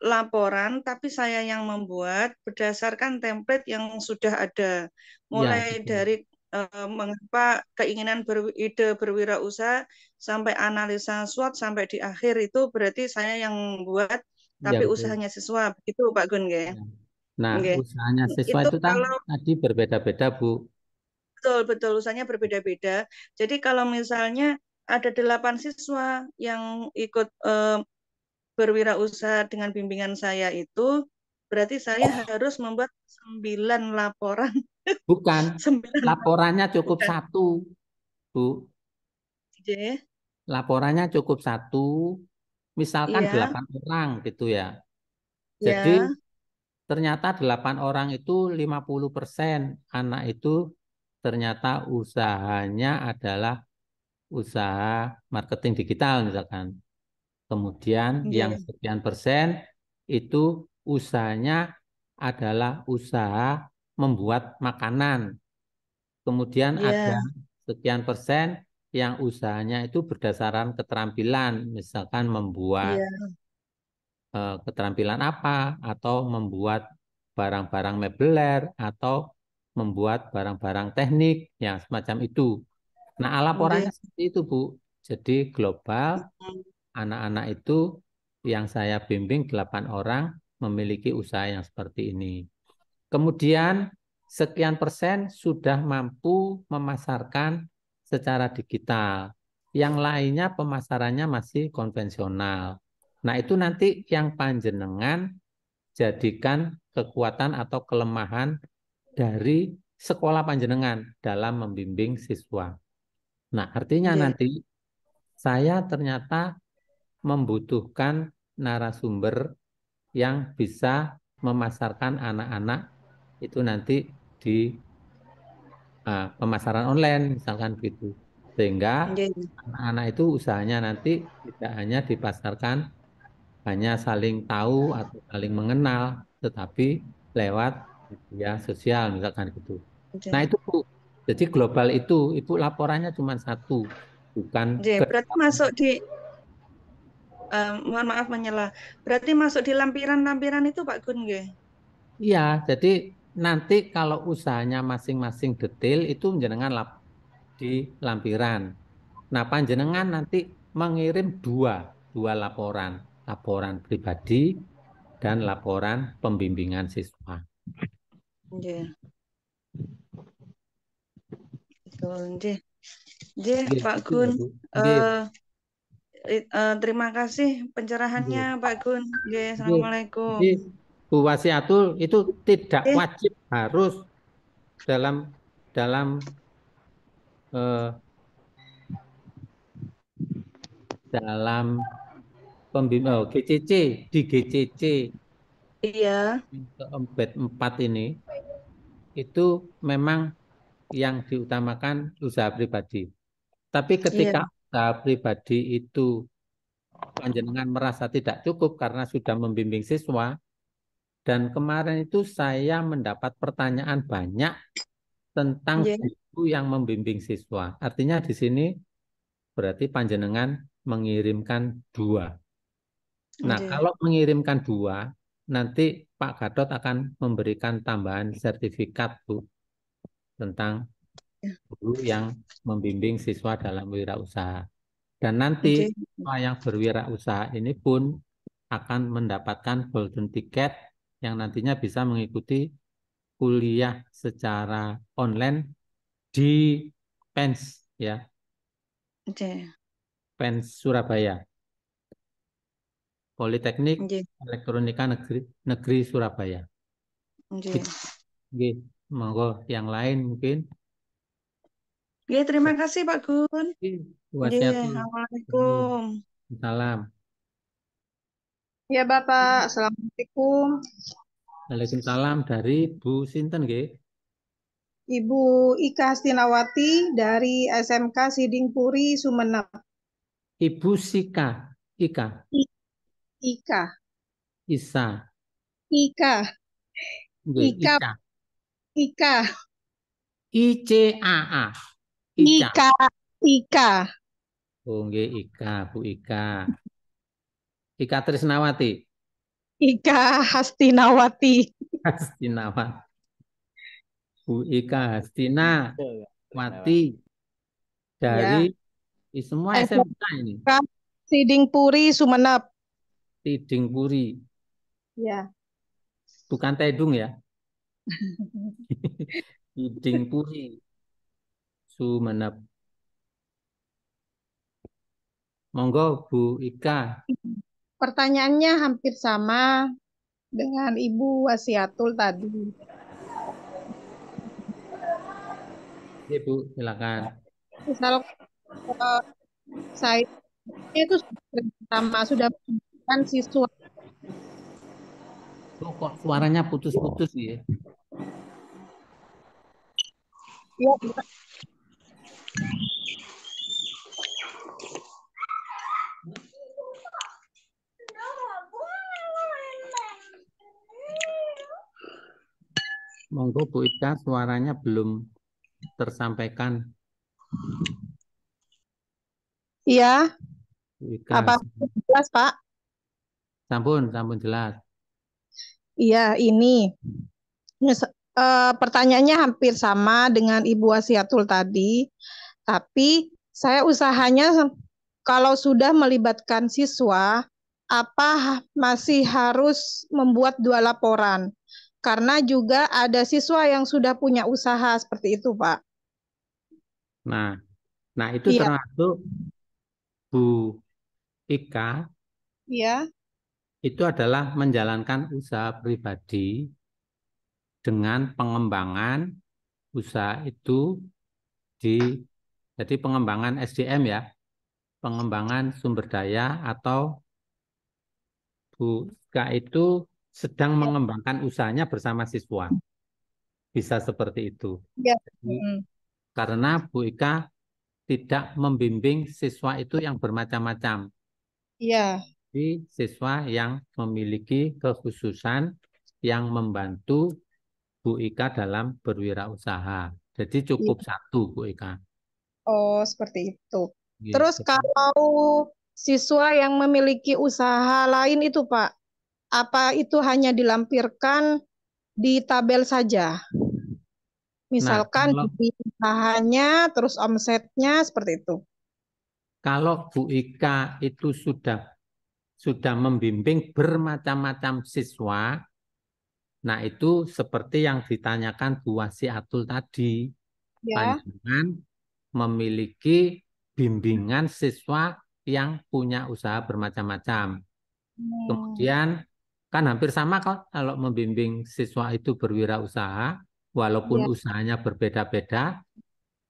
laporan, tapi saya yang membuat berdasarkan template yang sudah ada. Ya, Mulai betul. dari mengapa keinginan ide berwirausaha sampai analisa SWOT sampai di akhir itu berarti saya yang buat, Ya, tapi betul. usahanya siswa. Begitu Pak Gun, nggih. Ya. Nah, Nggih. usahanya siswa Itu itu kalau tadi berbeda-beda, Bu. betul usahanya berbeda-beda. Jadi kalau misalnya ada 8 siswa yang ikut berwirausaha dengan bimbingan saya itu, berarti saya harus membuat 9 laporan. Bukan, 9 laporannya cukup bukan. satu, Bu. J. Laporannya cukup satu, misalkan Iya, 8 orang gitu ya. Jadi ya, ternyata 8 orang itu 50% anak itu ternyata usahanya adalah usaha marketing digital misalkan. Kemudian yang J. sekian persen itu usahanya adalah usaha membuat makanan. Kemudian ada Ya, sekian persen yang usahanya itu berdasarkan keterampilan, misalkan membuat iya, keterampilan apa, atau membuat barang-barang mebeler, atau membuat barang-barang teknik, yang semacam itu. Nah, J. laporannya seperti itu, Bu. Jadi global, anak-anak itu yang saya bimbing 8 orang memiliki usaha yang seperti ini. Kemudian sekian persen sudah mampu memasarkan secara digital. Yang lainnya pemasarannya masih konvensional. Nah, itu nanti yang panjenengan jadikan kekuatan atau kelemahan dari sekolah panjenengan dalam membimbing siswa. Nah, artinya J. nanti saya ternyata membutuhkan narasumber yang bisa memasarkan anak-anak itu nanti di pemasaran online misalkan gitu. Sehingga J. anak-anak itu usahanya nanti tidak hanya dipasarkan hanya saling tahu atau saling mengenal, tetapi lewat media sosial misalkan gitu. Nah J. itu Bu. Jadi global itu Ibu laporannya cuma satu, bukan J. ke. Berarti masuk di mohon maaf menyela. Berarti masuk di lampiran-lampiran itu Pak Gun, nggih. Iya, jadi nanti kalau usahanya masing-masing detail itu jenengan di lampiran. Nah, panjenengan nanti mengirim dua laporan, laporan pribadi dan laporan pembimbingan siswa. J. Betul, J. J. Nggih, Pak gitu ya, Gun. Bu. Nggih, eh Terima kasih pencerahannya nggih, Pak Gun. Oke, nggih. Assalamualaikum. Jadi, Bu Wasiatul itu tidak Oke, wajib harus dalam dalam eh, dalam GCC, di GCC iya, keempat 4 ini itu memang yang diutamakan usaha pribadi. Tapi iya, ketika usaha pribadi itu panjenengan merasa tidak cukup karena sudah membimbing siswa, dan kemarin itu saya mendapat pertanyaan banyak tentang iya, guru yang membimbing siswa. Artinya di sini berarti panjenengan mengirimkan dua. Nah, iya, kalau mengirimkan dua, nanti Pak Gadot akan memberikan tambahan sertifikat, Bu, tentang guru yang membimbing siswa dalam wirausaha. Dan nanti iya, siswa yang berwirausaha ini pun akan mendapatkan golden ticket yang nantinya bisa mengikuti kuliah secara online di PENS ya. iya. Fans Surabaya. Politeknik Nggih. Elektronika Negeri Surabaya. Nggih. Nggih, monggo yang lain mungkin. Nggih, terima kasih Pak Gun. Nggih, Nggih, wasiati. Assalamualaikum. Salam. Ya Bapak, Assalamualaikum. Waalaikumsalam dari Bu Sinten nggih. Ibu Ika Hastinawati dari SMK Sidingpuri Sumeneb. Ibu Sika, Ika, Ika, Isa, Ika, nggih, Ika, Ica, Ika, ICAA, Ica. Ika, Ika, Oh nggih, Ika, Bu Ika. Ika Trisnawati, Ika Hastinawati. Hastinawati. Bu Ika Hastinawati dari semua SMK ini. SMK Sidingpuri Sumeneb. Tidingpuri, Ya. bukan Tedung ya. Tidingpuri, Sumeneb. Monggo Bu Ika. Pertanyaannya hampir sama dengan Ibu Wasiatul tadi. Ibu, silakan. Misal saya itu pertama sudah menunjukkan siswa. Oh, kok suaranya putus-putus ya? Ya, Monggo Bu Ika, suaranya belum tersampaikan. iya. Bu Ika, Apa jelas Pak? sampun jelas. Iya, ini. Pertanyaannya hampir sama dengan Ibu Wasiatul tadi, tapi saya usahanya kalau sudah melibatkan siswa, apa masih harus membuat 2 laporan? Karena juga ada siswa yang sudah punya usaha seperti itu, Pak. Nah itu Iya. termasuk Bu Ika, Iya. itu adalah menjalankan usaha pribadi dengan pengembangan usaha itu jadi pengembangan SDM ya, pengembangan sumber daya, atau Bu Ika itu sedang mengembangkan usahanya bersama siswa. Bisa seperti itu. Iya. Karena Bu Ika tidak membimbing siswa itu yang bermacam-macam. Iya. Jadi siswa yang memiliki kekhususan yang membantu Bu Ika dalam berwirausaha. Jadi cukup satu Bu Ika. Oh, seperti itu. Gitu. Terus kalau siswa yang memiliki usaha lain itu, Pak, apa itu hanya dilampirkan di tabel saja? Misalkan di usahanya, terus omsetnya, seperti itu. Kalau Bu Ika itu sudah membimbing bermacam-macam siswa, nah itu seperti yang ditanyakan Bu Wasiatul tadi, panjenengan memiliki bimbingan siswa yang punya usaha bermacam-macam. Kemudian kan hampir sama kok kalau membimbing siswa itu berwirausaha, walaupun usahanya berbeda-beda,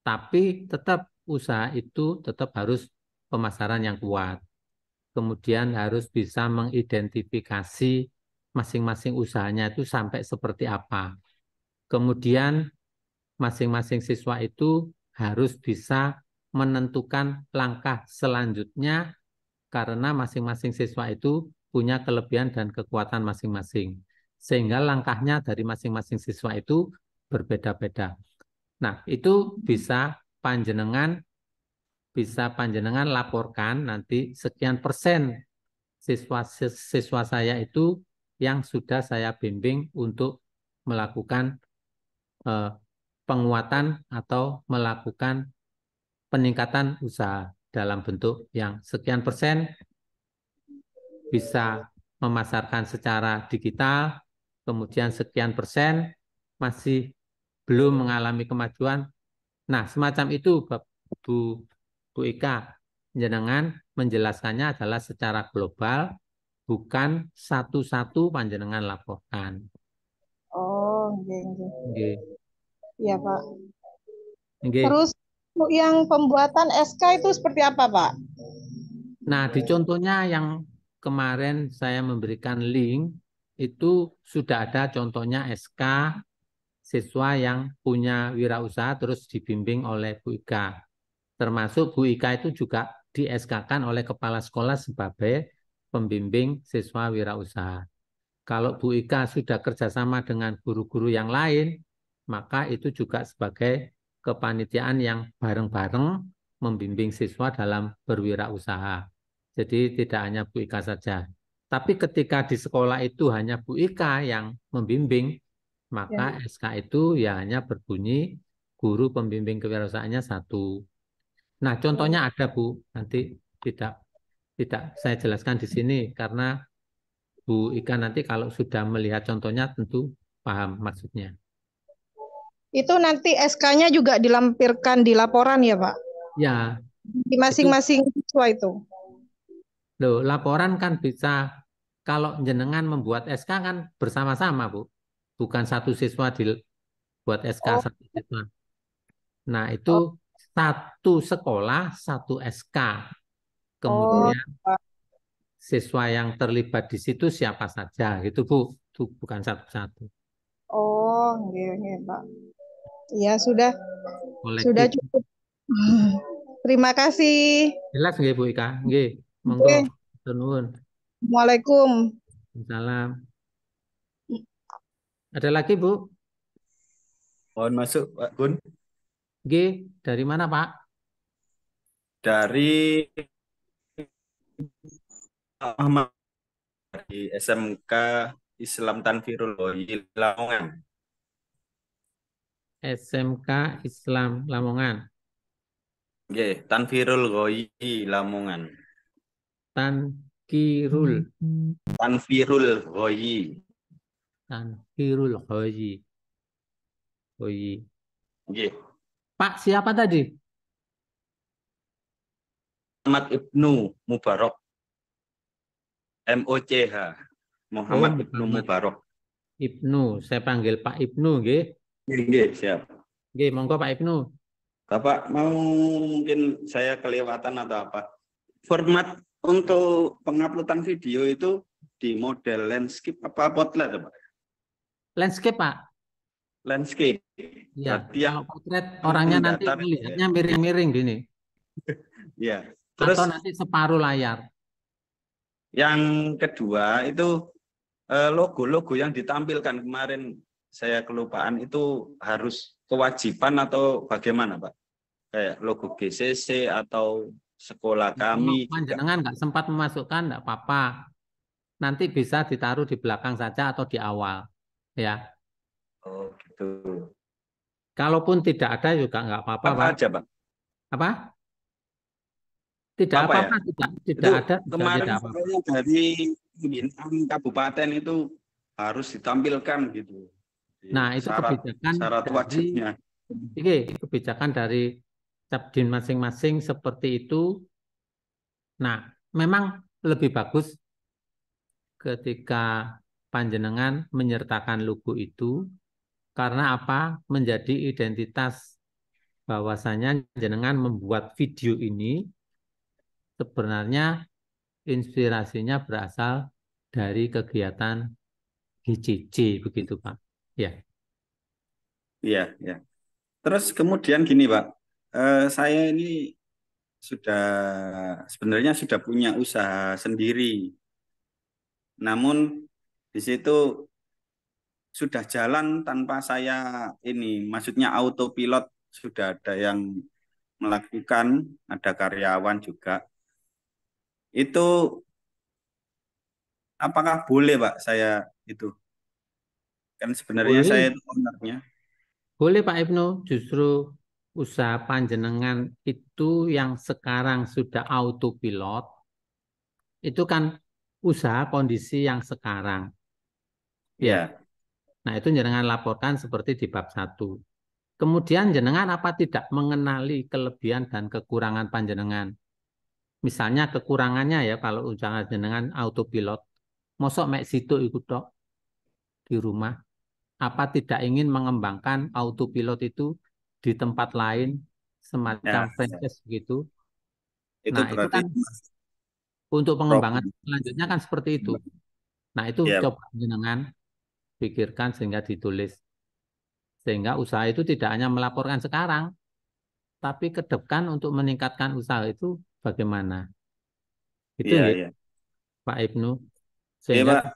tapi tetap usaha itu tetap harus pemasaran yang kuat. Kemudian harus bisa mengidentifikasi masing-masing usahanya itu sampai seperti apa. Kemudian masing-masing siswa itu harus bisa menentukan langkah selanjutnya karena masing-masing siswa itu punya kelebihan dan kekuatan masing-masing. Sehingga langkahnya dari masing-masing siswa itu berbeda-beda. Nah, itu bisa panjenengan laporkan nanti sekian persen siswa saya itu yang sudah saya bimbing untuk melakukan penguatan atau melakukan peningkatan usaha dalam bentuk yang sekian persen bisa memasarkan secara digital, kemudian sekian persen masih belum mengalami kemajuan. Nah, semacam itu Bu Ika. jenengan menjelaskannya adalah secara global, bukan satu-satu panjenengan laporkan. Oh, nggih. Nggih. Iya, Pak. Nggih. Terus yang pembuatan SK itu seperti apa, Pak? Nah, di contohnya yang kemarin saya memberikan link, itu sudah ada contohnya SK siswa yang punya wirausaha terus dibimbing oleh Bu Ika. Termasuk Bu Ika itu juga di SK-kan oleh kepala sekolah sebagai pembimbing siswa wirausaha. Kalau Bu Ika sudah kerjasama dengan guru-guru yang lain, maka itu juga sebagai kepanitiaan yang bareng-bareng membimbing siswa dalam berwirausaha. Jadi tidak hanya Bu Ika saja. Tapi ketika di sekolah itu hanya Bu Ika yang membimbing, maka SK itu ya hanya berbunyi guru pembimbing kewirausahaannya satu. Nah, contohnya ada Bu, nanti tidak saya jelaskan di sini karena Bu Ika nanti kalau sudah melihat contohnya tentu paham maksudnya. Itu nanti SK-nya juga dilampirkan di laporan ya, Pak? Ya. Di masing-masing siswa itu. Loh, laporan kan bisa kalau jenengan membuat SK kan bersama-sama, Bu. Bukan satu siswa dibuat SK satu siswa. Nah, itu satu sekolah, satu SK. Kemudian siswa yang terlibat di situ siapa saja, gitu Bu. Itu bukan satu-satu. Oh, iya, Pak. Ya, sudah cukup. Terima kasih. Jelas nggih Bu Ika? Nggih, monggo. Nuwun. Assalamualaikum. Salam. Ada lagi Bu? Mohon masuk Pak Gun. Nggih, dari mana Pak? Dari Ahmad di SMK Islam Tanfirul Ghoyi Lamongan. SMK Islam Lamongan. Nggih, Tanfirul Ghoyi Lamongan. Tanfirul Ghoyi. Tanfirul Ghoyi. Nggih. Pak siapa tadi? Muhammad Ibnu Mubarak. MOCH. Muhammad Ibnu Mubarak. Ibnu, saya panggil Pak Ibnu, nggih. Nggih, siap. Nggih, monggo Pak Ibnu. Bapak mau mungkin saya kelewatan atau apa? Format untuk penguploadan video itu di model landscape apa potret, Pak? Landscape, Pak. Landscape. Ya, kalau potret orangnya nanti melihatnya miring-miring gini. Ya. Terus atau nanti separuh layar. Yang kedua itu logo-logo yang ditampilkan kemarin saya kelupaan itu harus kewajiban atau bagaimana Pak? Kayak logo GCC atau sekolah kami. Kalau panjenengan nggak sempat memasukkan nggak apa-apa. Nanti bisa ditaruh di belakang saja atau di awal. Ya. Oh gitu. Kalaupun tidak ada juga nggak apa-apa Pak. Apa aja Pak? Apa? Tidak apa-apa, ya? tidak ada. Kemarin tidak apa-apa. Dari kabupaten itu harus ditampilkan gitu. Nah, itu kebijakan syarat wajibnya. Ini kebijakan dari Capdin masing-masing seperti itu. Nah, memang lebih bagus ketika panjenengan menyertakan logo itu karena apa? Menjadi identitas bahwasanya jenengan membuat video ini sebenarnya inspirasinya berasal dari kegiatan GCC begitu Pak. Ya. Iya, ya. Terus kemudian gini Pak, saya ini sebenarnya sudah punya usaha sendiri. Namun di situ sudah jalan tanpa saya ini, maksudnya autopilot sudah ada yang melakukan, ada karyawan juga. Itu apakah boleh Pak saya itu? Kan sebenarnya boleh. saya itu ownernya. Boleh Pak Ibnu, justru usaha panjenengan itu yang sekarang sudah autopilot, itu kan usaha kondisi yang sekarang. Ya. Nah itu jenengan laporkan seperti di bab 1. Kemudian jenengan apa tidak mengenali kelebihan dan kekurangan panjenengan? Misalnya kekurangannya ya kalau usaha jenengan autopilot, mosok mek situ ikut tok di rumah. Apa tidak ingin mengembangkan autopilot itu di tempat lain semacam Ya, franchise gitu? itu Nah, itu berarti kan untuk pengembangan problem. selanjutnya kan seperti itu. Nah, itu Ya, coba jenengan pikirkan sehingga ditulis. Sehingga usaha itu tidak hanya melaporkan sekarang, tapi ke depan untuk meningkatkan usaha itu bagaimana? Itu iya, nggih, iya. Pak Ibnu. Iya, Sehingga Pak.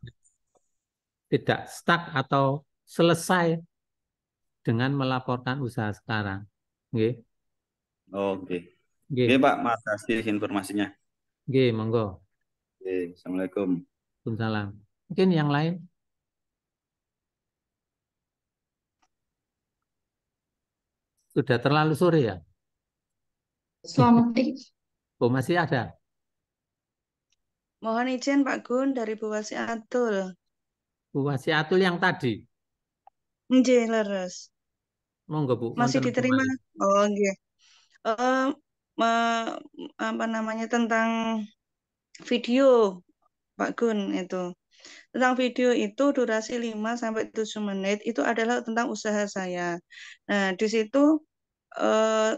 tidak stuck atau selesai dengan melaporkan usaha sekarang. Nggih, Oke. Oke, nggih, Pak. Makasih informasinya. nggih, monggo. Oke, Assalamualaikum. Waalaikumsalam. Mungkin yang lain? Sudah terlalu sore ya? Selamat Oh, masih ada? Mohon izin Pak Gun dari Bu Wasi Atul. Bu Wasiatul yang tadi. Nggih, leres. Monggo Bu, Masih wonten diterima? malih. Oh, nggih. Eh, apa namanya tentang video Pak Gun itu. Tentang video itu durasi 5 sampai 7 menit itu adalah tentang usaha saya. Nah, di situ eh,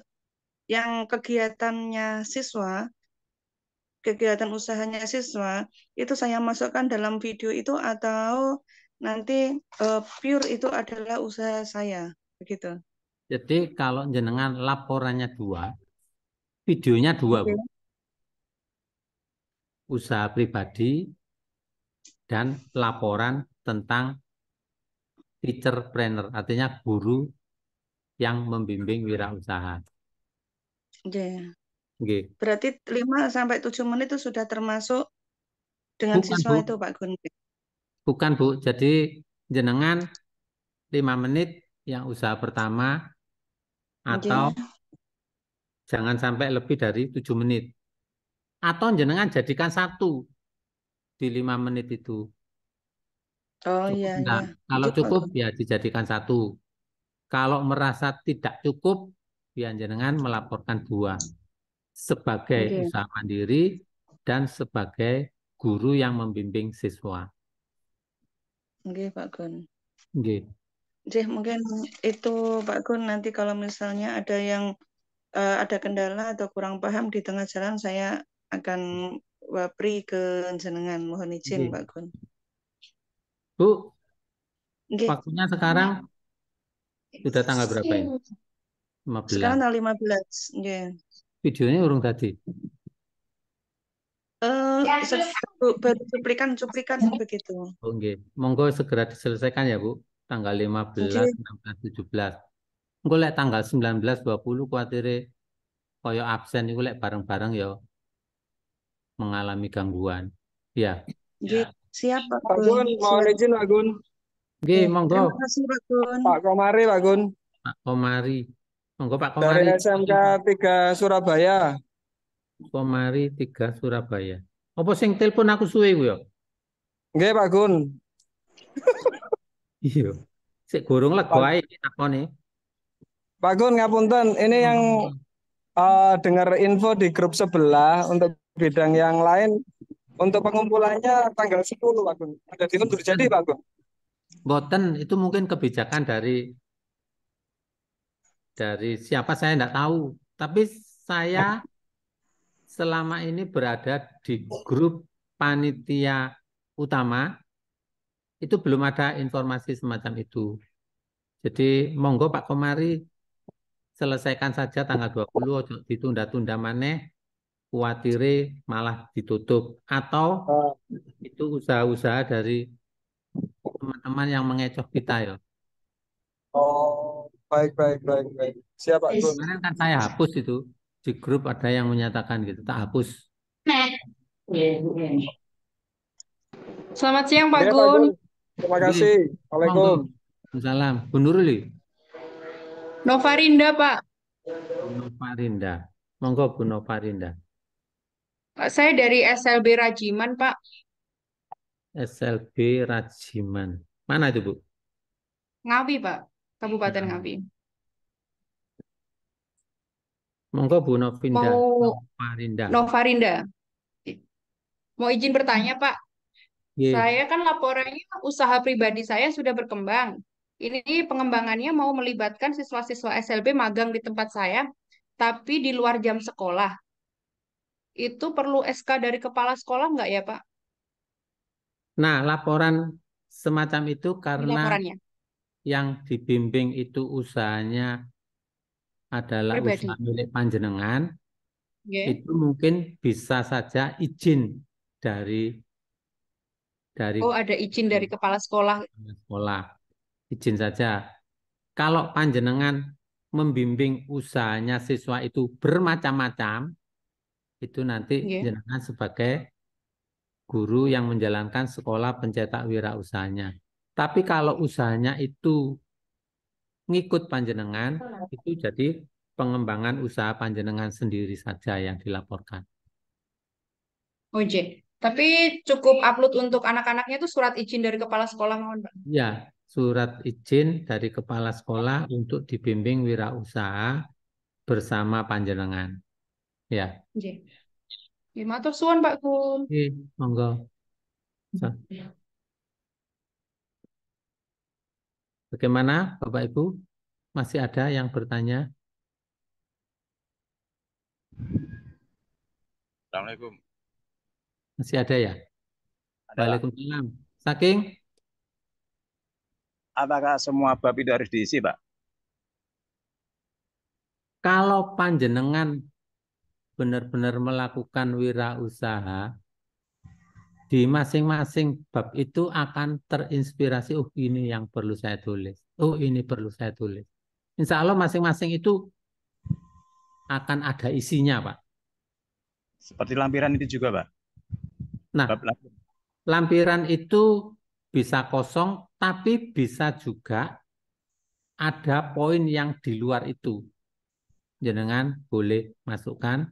yang kegiatan usahanya siswa itu saya masukkan dalam video itu atau nanti pure itu adalah usaha saya, begitu. Jadi kalau jenengan laporannya 2, videonya 2 Bu. Oke. Usaha pribadi dan laporan tentang teacherpreneur, artinya guru yang membimbing wirausaha. Oke. Nggih. Berarti 5 sampai 7 menit itu sudah termasuk dengan Bukan siswa Bu, itu Pak Gun. bukan Bu. Jadi jenengan 5 menit yang usaha pertama atau Oke. jangan sampai lebih dari 7 menit. Atau jenengan jadikan 1 di 5 menit itu. Oh Cukup iya enggak? iya. Kalau Oke, Pak cukup Gun. ya dijadikan 1. Kalau merasa tidak cukup, ya jenengan melaporkan 2 sebagai Oke. usaha mandiri dan sebagai guru yang membimbing siswa. Oke, Pak Gun. Nggih. Jadi mungkin itu Pak Gun, nanti kalau misalnya ada yang ada kendala atau kurang paham di tengah jalan, saya akan wapri ke jenengan. Mohon izin Nggih. Pak Gun. Bu, Nggih. waktunya sekarang sudah tanggal berapa ini? Sekarang 15. tanggal 15. Nggih. Videonya urung tadi. Baru cuplikan begitu. Oh, nggih. Monggo segera diselesaikan ya, Bu. Tanggal 15, Nggih. 16, 17. Engko lek tanggal 19, 20 kuatire koyo absen iku lek bareng-bareng ya mengalami gangguan. Ya. Nggih. Siap Pak Pak Gun. Gun, mohon Siap. izin Pak Gun. Nggih, Nggih. monggo Terima kasih Pak Gun. Pak Komari Pak Gun. Pak Komari. Monggo Pak Dari Komari. SMK 3 Surabaya. Komari 3 Surabaya. Apa sing telepon aku suwe ku ya? Nggih Pak Gun. Iya. Sik gorong lega Pak, ae takone. Pak Gun ngapunten, ini yang dengar info di grup sebelah untuk bidang yang lain untuk pengumpulannya tanggal 10 Pak Gun. Ada diundur jadi Pak Gun. Boten itu mungkin kebijakan dari siapa saya tidak tahu. Tapi saya selama ini berada di grup panitia utama itu belum ada informasi semacam itu. Jadi monggo Pak Komari selesaikan saja tanggal 20, ojo ditunda-tunda maneh, kuatire malah ditutup atau Ah, itu usaha-usaha dari teman-teman yang mengecoh kita ya. Oh, baik baik baik baik. Siap Pak Gun. Kemarin kan saya hapus itu di grup ada yang menyatakan gitu, tak hapus. Selamat siang Pak Nggih Pak Gun. Gun. Terima Nggih, kasih. monggo. Waalaikumsalam. Salam. Bu Nuruli, Novarinda Pak. Bu Novarinda. Monggo Bu Novarinda. Saya dari SLB Rajiman Pak. SLB Rajiman. Mana itu Bu? Ngawi Pak. Kabupaten Hmm. Ngawi. Monggo Bu Novinda. Mau Novarinda. Novarinda. Mau izin bertanya, Pak. Ye. Saya kan laporannya usaha pribadi saya sudah berkembang. Ini pengembangannya mau melibatkan siswa-siswa SLB magang di tempat saya, tapi di luar jam sekolah. Itu perlu SK dari kepala sekolah nggak ya, Pak? Nah, laporan semacam itu Di karena laporannya yang dibimbing itu usahanya adalah pribadi. usaha milik panjenengan, Oke. itu mungkin bisa saja izin dari Oh, ada izin dari kepala sekolah. sekolah. Izin saja. Kalau panjenengan membimbing usahanya siswa itu bermacam-macam, itu nanti Oke. jenengan sebagai guru yang menjalankan sekolah pencetak wirausahanya. Tapi kalau usahanya itu ngikut panjenengan, itu jadi pengembangan usaha panjenengan sendiri saja yang dilaporkan. Oke. Tapi cukup upload untuk anak-anaknya itu surat izin dari kepala sekolah, mohon, Pak. Ya, surat izin dari kepala sekolah untuk dibimbing wirausaha bersama panjenengan. Ya. Oke. Ya, matur suwun, Pak Kun. Oke, monggo. Bagaimana Bapak Ibu? Masih ada yang bertanya? Assalamualaikum. Masih ada ya? Ada, Pak. Waalaikumsalam. Saking? Apakah semua bab itu harus diisi, Pak? Kalau panjenengan benar-benar melakukan wirausaha, di masing-masing bab itu akan terinspirasi, oh ini yang perlu saya tulis, oh ini perlu saya tulis. Insya Allah masing-masing itu akan ada isinya, Pak. Seperti lampiran itu juga, Pak? Nah, Bab lampiran. lampiran itu bisa kosong, tapi bisa juga ada poin yang di luar itu. Jenengan boleh masukkan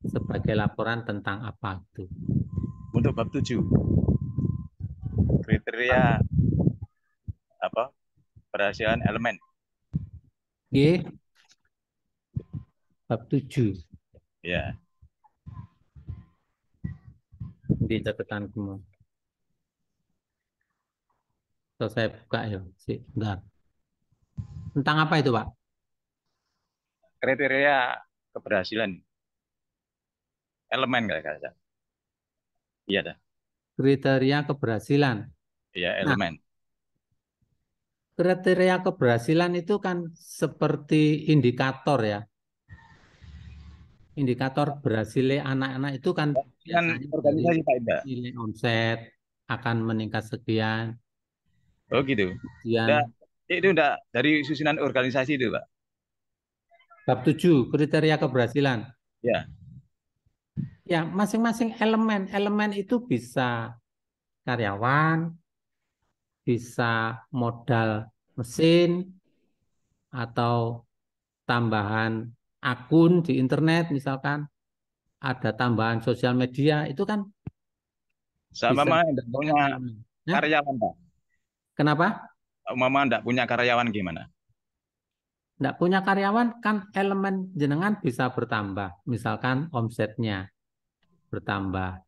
sebagai laporan tentang apa itu. Untuk bab 7, kriteria apa? Perhasilan elemen. Oke. Bab 7. Ya. Di catatanku. So, saya buka ya. Sebentar. Tentang apa itu, Pak? Kriteria keberhasilan elemen kayaknya. Iya dah. Kriteria keberhasilan. Iya, Nah, elemen. kriteria keberhasilan itu kan seperti indikator ya. Indikator berhasilnya anak-anak itu kan Kan biasanya organisasi, Pak Indah. nilai omset akan meningkat sekian. Oh gitu. Sekian. Itu udah dari susunan organisasi itu, Pak. Bab 7, kriteria keberhasilan. Ya. Ya, masing-masing elemen itu bisa karyawan, bisa modal mesin, atau tambahan akun di internet misalkan, ada tambahan sosial media, itu kan Sama bisa mama enggak punya Nah, karyawan, Pak. kenapa? Mama enggak punya karyawan gimana? Enggak punya karyawan kan elemen jenengan bisa bertambah, misalkan omsetnya bertambah.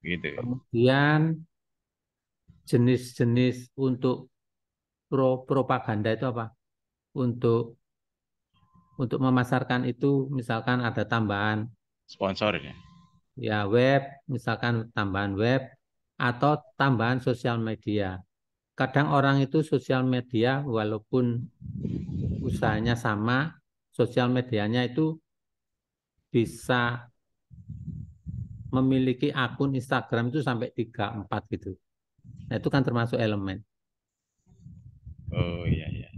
Gitu. Kemudian jenis-jenis untuk propaganda itu apa? Untuk memasarkan itu misalkan ada tambahan Sponsor ya. ya web, misalkan tambahan web atau tambahan sosial media. Kadang orang itu sosial media walaupun usahanya sama, sosial medianya itu bisa memiliki akun Instagram itu sampai 3-4 gitu. Nah, itu kan termasuk elemen. Oh iya iya.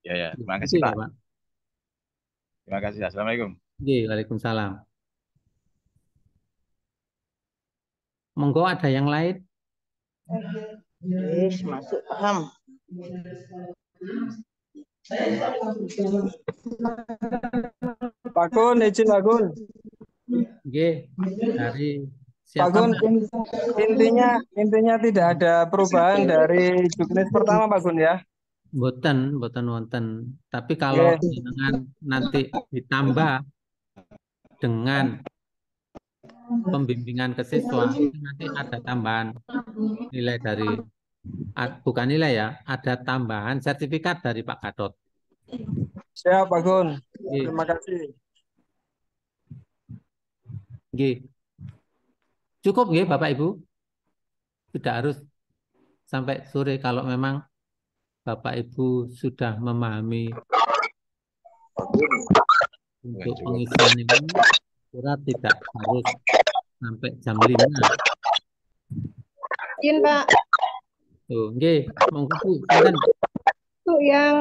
Ya ya, terima Itu kasih, ya, Pak. Pak. Terima kasih. Assalamualaikum. Waalaikumsalam. Monggo ada yang lain? Yes, masuk paham. Pak Gun, izin Pak Gun. Oke, dari Pak siapa? Gun, intinya tidak ada perubahan dari juknis pertama Pak Gun ya. Boten wonten. Tapi kalau Nggih. jenengan nanti ditambah dengan pembimbingan ke siswa, itu nanti ada tambahan nilai dari, bukan nilai ya, ada tambahan sertifikat dari Pak Gatot. Siap, Pak Gun. Nggih, Terima kasih. nggih. Cukup nggih Bapak Ibu? Tidak harus sampai sore kalau memang Bapak Ibu sudah memahami untuk pengisian ini, surat tidak harus sampai jam 5. Izin Pak, Tuh, nggih, monggo Bu, sinten? itu yang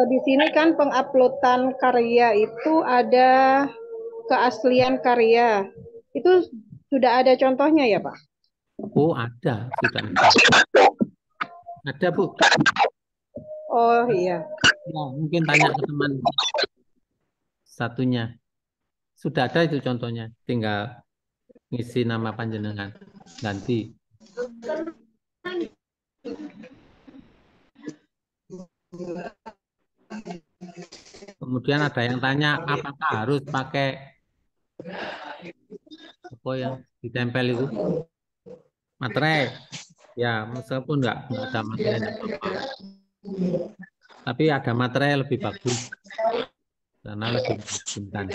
di sini kan penguploadan karya itu ada keaslian karya. Itu sudah ada contohnya ya Pak? Oh, ada, sudah ada. Ada Bu. Oh iya. Ya, mungkin tanya ke teman satunya. Sudah ada itu contohnya, tinggal ngisi nama panjenengan, ganti. Kemudian ada yang tanya, apakah harus pakai apa yang ditempel itu? Materai. Ya, meskipun nggak ada materai, nggak apa-apa. Tapi ada materai lebih bagus, karena lebih menguntungkan.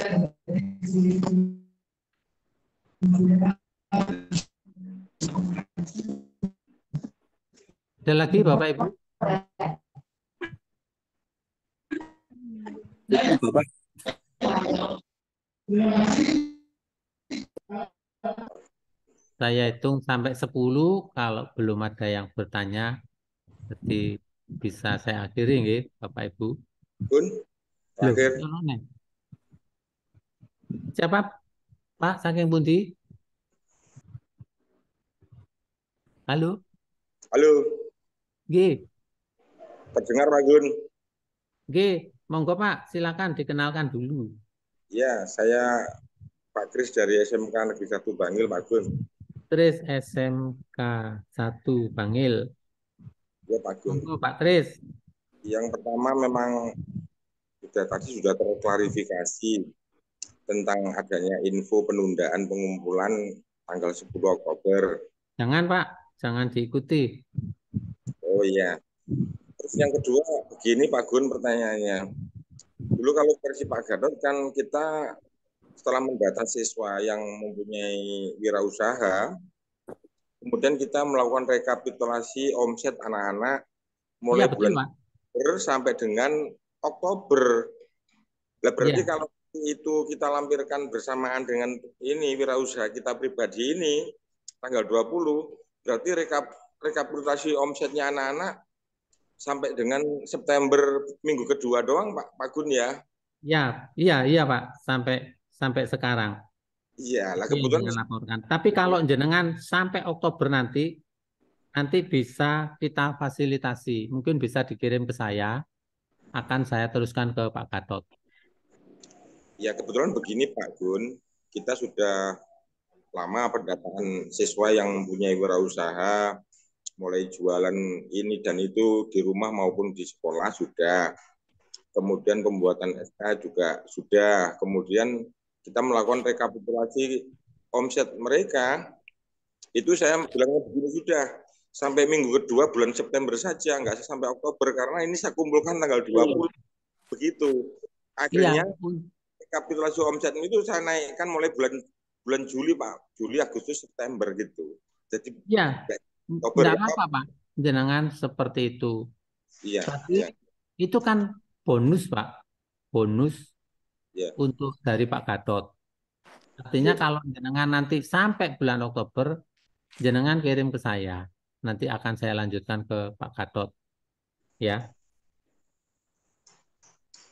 Ada lagi Bapak Ibu? Saya hitung sampai 10, kalau belum ada yang bertanya, jadi bisa saya akhiri nggih, Bapak Ibu. Gun, Loh, terakhir. ono. Siapa Pak saking pundi? Halo? Halo, Nggih, terdengar Pak Gun? nggih, monggo Pak, silakan dikenalkan dulu. Ya, saya Pak Kris dari SMK Negeri 1 Bangil, Pak Gun. Tris SMK 1 Bangil. Ya, Pak Gun. Monggo Pak Tris. Yang pertama memang tadi sudah terklarifikasi tentang adanya info penundaan pengumpulan tanggal 10 Oktober. Jangan Pak, jangan diikuti. Oh iya. Terus yang kedua, begini Pak Gun pertanyaannya. Dulu kalau versi Pak Gatot kan kita setelah mendata siswa yang mempunyai wirausaha, kemudian kita melakukan rekapitulasi omset anak-anak mulai Iya, betul, bulan Pak. Oktober sampai dengan Oktober. Lah berarti Iya. kalau itu kita lampirkan bersamaan dengan ini wirausaha kita pribadi ini tanggal 20, berarti rekapitulasi omsetnya anak-anak sampai dengan September minggu kedua doang Pak Gun ya. Iya Pak, sampai sekarang. Iya, lah Itu yang kebetulan jangan laporkan. Tapi kalau jenengan sampai Oktober nanti bisa kita fasilitasi. Mungkin bisa dikirim ke saya, akan saya teruskan ke Pak Gatot. ya kebetulan begini Pak Gun, kita sudah lama pendataan siswa yang mempunyai wirausaha, mulai jualan ini dan itu di rumah maupun di sekolah sudah. Kemudian pembuatan SK juga sudah. Kemudian kita melakukan rekapitulasi omset mereka. Itu saya bilangnya begini sudah. Sampai minggu kedua bulan September saja, nggak sampai Oktober. Karena ini saya kumpulkan tanggal 20. Begitu. Akhirnya rekapitulasi omset itu saya naikkan mulai bulan Juli Pak. Juli, Agustus, September gitu. Jadi Oktober, tidak apa-apa Pak. Jenengan seperti itu. Iya. Tapi itu kan bonus Pak. Bonus untuk dari Pak Gatot. Artinya kalau jenengan nanti sampai bulan Oktober, jenengan kirim ke saya. Nanti akan saya lanjutkan ke Pak Gatot. Ya.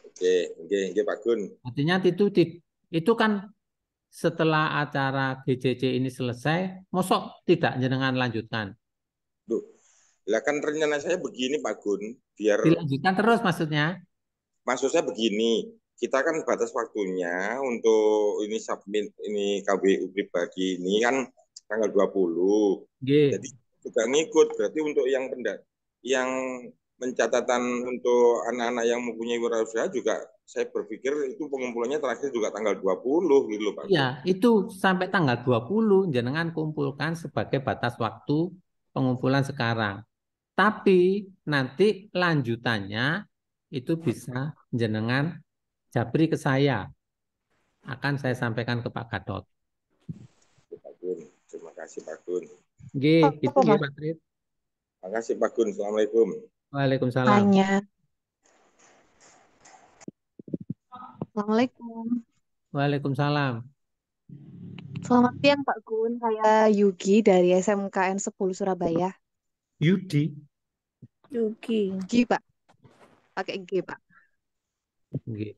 Oke Pak Gun. Artinya itu kan setelah acara GCC ini selesai, mosok tidak jenengan lanjutkan? Duh, lah kan rencana saya begini Pak Gun, biar dilanjutkan terus maksudnya? Maksud saya begini, kita kan batas waktunya untuk ini submit ini KWU pribadi ini kan tanggal 20. Jadi juga ngikut, berarti untuk yang pencatatan untuk anak-anak yang mempunyai wirausaha juga saya berpikir itu pengumpulannya terakhir juga tanggal 20 gitu loh Pak. Iya, itu sampai tanggal 20 jenengan kumpulkan sebagai batas waktu pengumpulan sekarang. Tapi nanti lanjutannya itu bisa jenengan japri ke saya. Akan saya sampaikan ke Pak Gatot. Pak Gun, terima kasih Pak Gun. Nggih, itu nggih Pak Trit. Terima kasih Pak Gun. Assalamualaikum. Waalaikumsalam. Tanya. Assalamualaikum. Waalaikumsalam. Selamat siang Pak Gun, saya Yugi dari SMKN 10 Surabaya. Yudi. Yugi Pak, pakai G Pak. Nggih.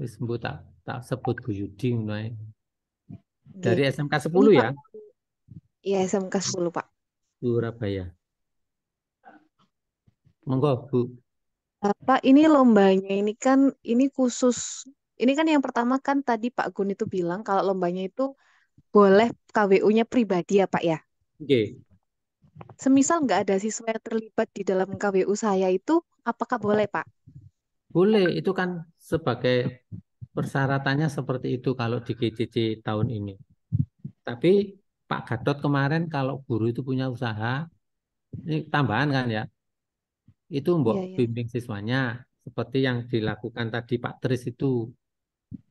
Wis mbok tak sebut Bu Yudi ngono ae. Dari SMK 10 ya? Iya, SMK 10 Pak. Surabaya. Monggo Bu. Pak, ini lombanya ini kan khusus. Ini kan yang pertama kan tadi Pak Gun itu bilang kalau lombanya itu boleh KWU-nya pribadi ya Pak ya. Oke. Semisal nggak ada siswa yang terlibat di dalam KWU saya itu, apakah boleh Pak? Boleh, itu kan sebagai persyaratannya seperti itu kalau di GCC tahun ini. Tapi Pak Gatot kemarin kalau guru itu punya usaha, ini tambahan kan ya, itu mbok bimbing siswanya seperti yang dilakukan tadi Pak Tris itu.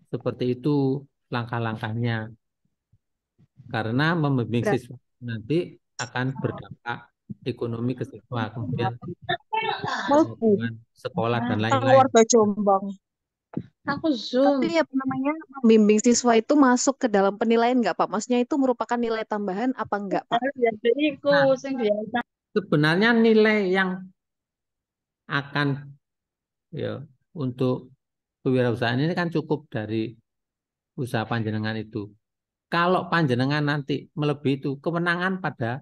Seperti itu langkah-langkahnya. Karena membimbing siswa nanti akan berdampak ekonomi ke siswa, kemudian sekolah dan lain-lain. Keluarga Jombang. Aku Zoom. Tapi apa namanya, membimbing siswa itu masuk ke dalam penilaian nggak Pak? Maksudnya itu merupakan nilai tambahan apa enggak Pak? Nah, sebenarnya nilai yang akan ya untuk kewirausahaan ini kan cukup dari usaha panjenengan itu. Kalau panjenengan nanti melebihi itu, kewenangan pada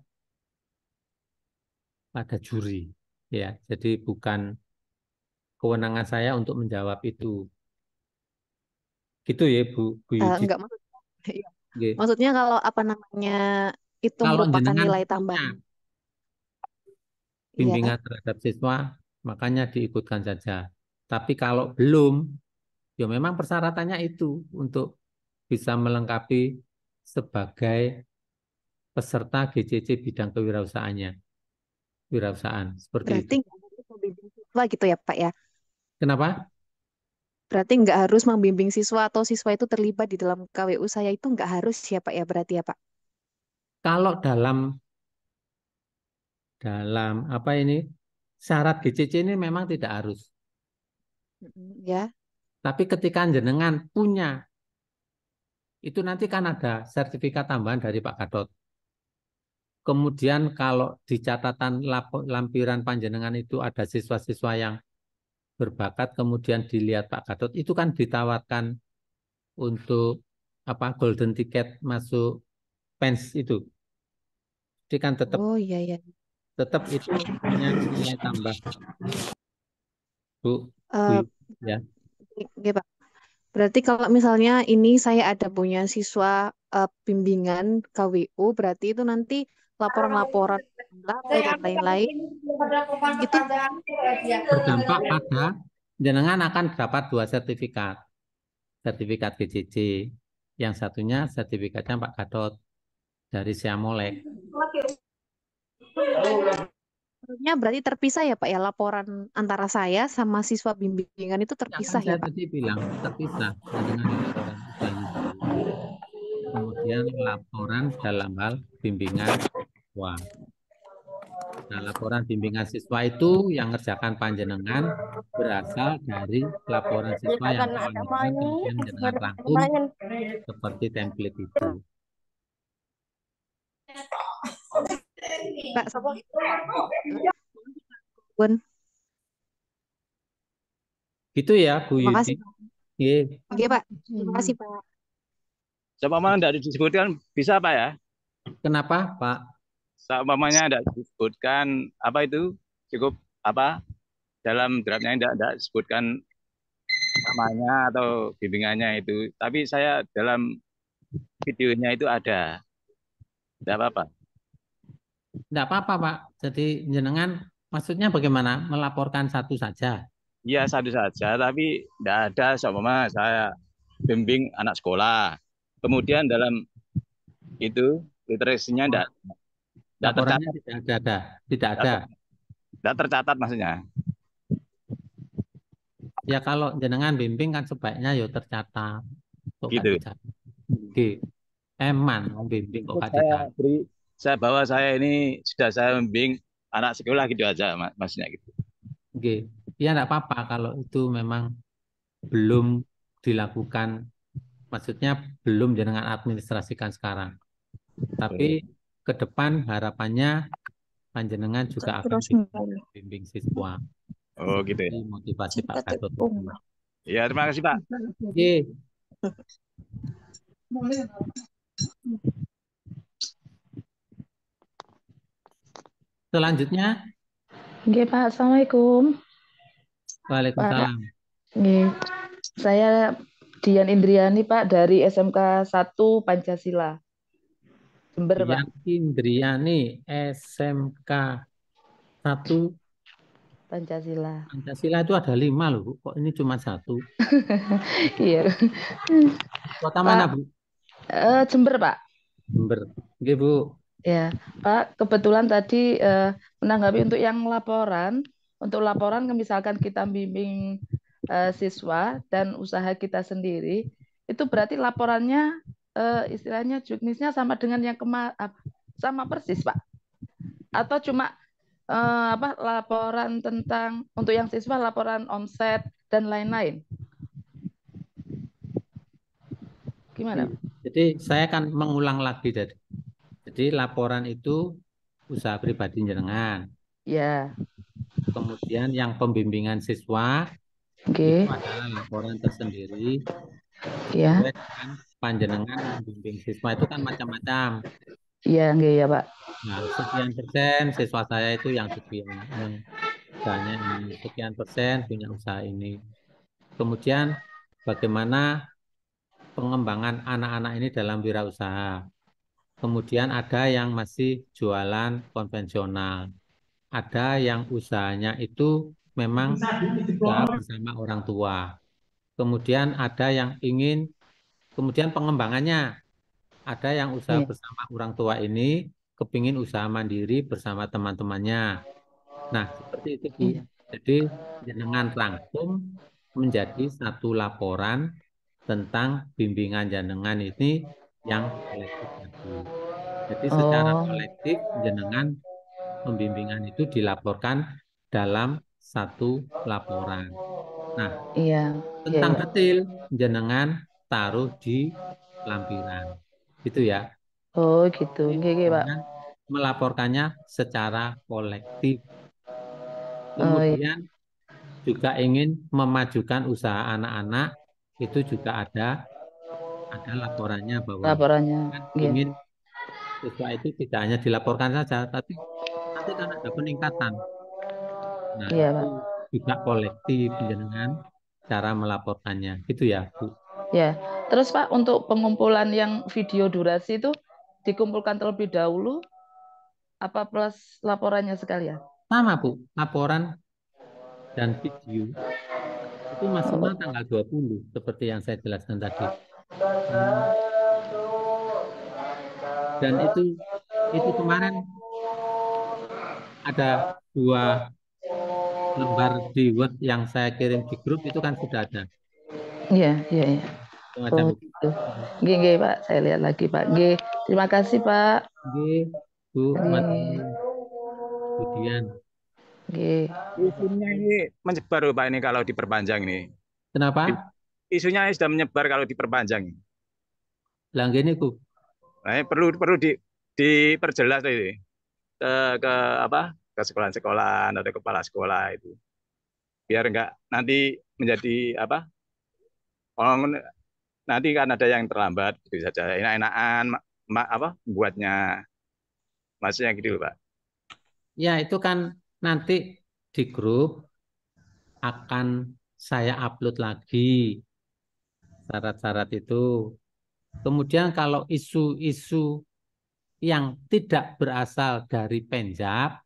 juri, ya. Jadi bukan kewenangan saya untuk menjawab itu. Gitu ya Bu Yudi. Enggak maksudnya. Maksudnya kalau apa namanya itu kalau merupakan nilai tambahan. Bimbingan terhadap siswa, makanya diikutkan saja. Tapi kalau belum, ya memang persyaratannya itu untuk bisa melengkapi sebagai peserta GCC bidang kewirausahaannya. Wirausahaan seperti berarti itu. Berarti nggak harus membimbing siswa gitu ya Pak ya? Kenapa? Berarti nggak harus membimbing siswa atau siswa itu terlibat di dalam KWU saya itu nggak harus ya Pak ya berarti ya Pak? Kalau dalam apa ini syarat GCC ini memang tidak harus. Ya. Tapi ketika jenengan punya, itu nanti kan ada sertifikat tambahan dari Pak Gatot. Kemudian kalau di catatan lampiran panjenengan itu ada siswa-siswa yang berbakat, kemudian dilihat Pak Gatot, itu kan ditawarkan untuk apa golden ticket masuk PENS itu. Jadi kan tetap. Oh iya iya. Tetap itu punya nilai tambah. Bu, ya. Oke, Pak. Berarti kalau misalnya ini saya ada punya siswa bimbingan KWU, berarti itu nanti laporan-laporan dan lain-lain itu berdampak pada jenengan akan dapat 2 sertifikat. Sertifikat GCC. Yang satunya sertifikatnya Pak Gatot dari Siamolek. Berarti terpisah ya Pak ya, laporan antara saya sama siswa bimbingan itu terpisah ya Pak? Saya tadi bilang terpisah dengan laporan kemudian laporan dalam hal bimbingan siswa. Nah, laporan bimbingan siswa itu yang ngerjakan panjenengan berasal dari laporan siswa yang kemudian jenengan rangkum seperti template itu. Pak, siapa? Bun. Gitu ya, Bu Yudi. Terima kasih. Oke, Pak. Terima kasih, Pak. Seumpamanya tidak disebutkan, bisa Pak ya? Kenapa, Pak? Seumpamanya tidak disebutkan, apa itu, cukup apa, dalam draftnya tidak disebutkan namanya atau bimbingannya itu. Tapi saya dalam videonya itu ada. Tidak apa-apa. Tidak apa-apa, Pak. Jadi jenengan Maksudnya bagaimana? Melaporkan satu saja? Iya, satu saja, tapi tidak ada seumpama saya bimbing anak sekolah. Kemudian dalam itu literasinya tidak Laporannya tercatat, tidak ada. tidak tercatat maksudnya. Ya kalau jenengan bimbing kan sebaiknya ya tercatat. Kok gak Gitu. dicatat? Oke. Eman mau bimbing kok gak Saya dicatat? saya bawa saya ini sudah saya membimbing anak sekolah gitu aja maksudnya gitu. Oke. Ya enggak apa-apa kalau itu memang belum dilakukan, maksudnya belum jenengan administrasikan sekarang. Tapi ke depan harapannya panjenengan juga akan bimbing siswa. Oh gitu ya. Motivasi Pak Gatot. Ya, terima kasih Pak. Oke. Selanjutnya. Oke Pak, Assalamualaikum. Waalaikumsalam. Nggih. Saya Dian Indriani Pak dari SMK 1 Pancasila. Jember Pak. Dian Indriani SMK 1 Pancasila. Pancasila itu ada 5 loh Bu. Kok ini cuma 1? Iya. Kota mana Bu? Jember Pak. Jember. Oke Bu. Ya Pak, kebetulan tadi menanggapi untuk yang laporan. Untuk laporan misalkan kita bimbing siswa dan usaha kita sendiri, itu berarti laporannya istilahnya juknisnya sama dengan yang sama persis Pak? Atau cuma laporan tentang untuk yang siswa laporan omset dan lain-lain? Gimana? Jadi saya akan mengulang lagi dari. Jadi laporan itu usaha pribadi jenengan. Ya. Kemudian yang pembimbingan siswa itu adalah laporan tersendiri. Ya. Dengan panjenengan membimbing siswa itu kan macam-macam. Iya, ya Pak. Nah, sekian persen siswa saya itu yang sekian, yang usahanya ini, sekian persen punya usaha ini. Kemudian bagaimana pengembangan anak-anak ini dalam wirausaha. Kemudian ada yang masih jualan konvensional. Ada yang usahanya itu memang usaha bersama orang tua. Kemudian ada yang ingin, kemudian pengembangannya. Ada yang usaha bersama orang tua ini, kepingin usaha mandiri bersama teman-temannya. Nah, seperti itu Bu. Jadi jenengan rangkum menjadi satu laporan tentang bimbingan jenengan ini yang kolektif tadi. Jadi secara kolektif jenengan pembimbingan itu dilaporkan dalam satu laporan. Nah, tentang detail jenengan taruh di lampiran. Gitu ya. Oh, gitu. Oke, Pak. Melaporkannya secara kolektif. Kemudian juga ingin memajukan usaha anak-anak, itu juga ada laporannya bahwa ingin siswa itu tidak hanya dilaporkan saja, tapi nanti kan ada peningkatan. Nah, itu juga kolektif dengan cara melaporkannya. Gitu ya, Bu. Ya, terus Pak, untuk pengumpulan yang video durasi itu dikumpulkan terlebih dahulu apa plus laporannya sekalian? Sama, Bu. Laporan dan video itu maksimal tanggal 20 seperti yang saya jelaskan tadi. Dan itu kemarin ada 2 lembar di Word yang saya kirim di grup itu kan sudah ada. Iya. Oh, gitu. Nggih, Pak. Saya lihat lagi, Pak. Nggih. Terima kasih, Pak. Nggih, Bu. Kemudian. Isunya ini menyebar Pak ini kalau diperpanjang ini. Kenapa? Isunya ini sudah menyebar kalau diperpanjang. Lah gini, Bu. Nah, perlu diperjelas ini ke sekolah-sekolah atau kepala sekolah itu. Biar enggak nanti menjadi nanti kan ada yang terlambat gitu saja. Enak-enakan buatnya. Maksudnya gitu, Pak. Ya, itu kan nanti di grup akan saya upload lagi syarat-syarat itu. Kemudian kalau isu-isu yang tidak berasal dari Penjab,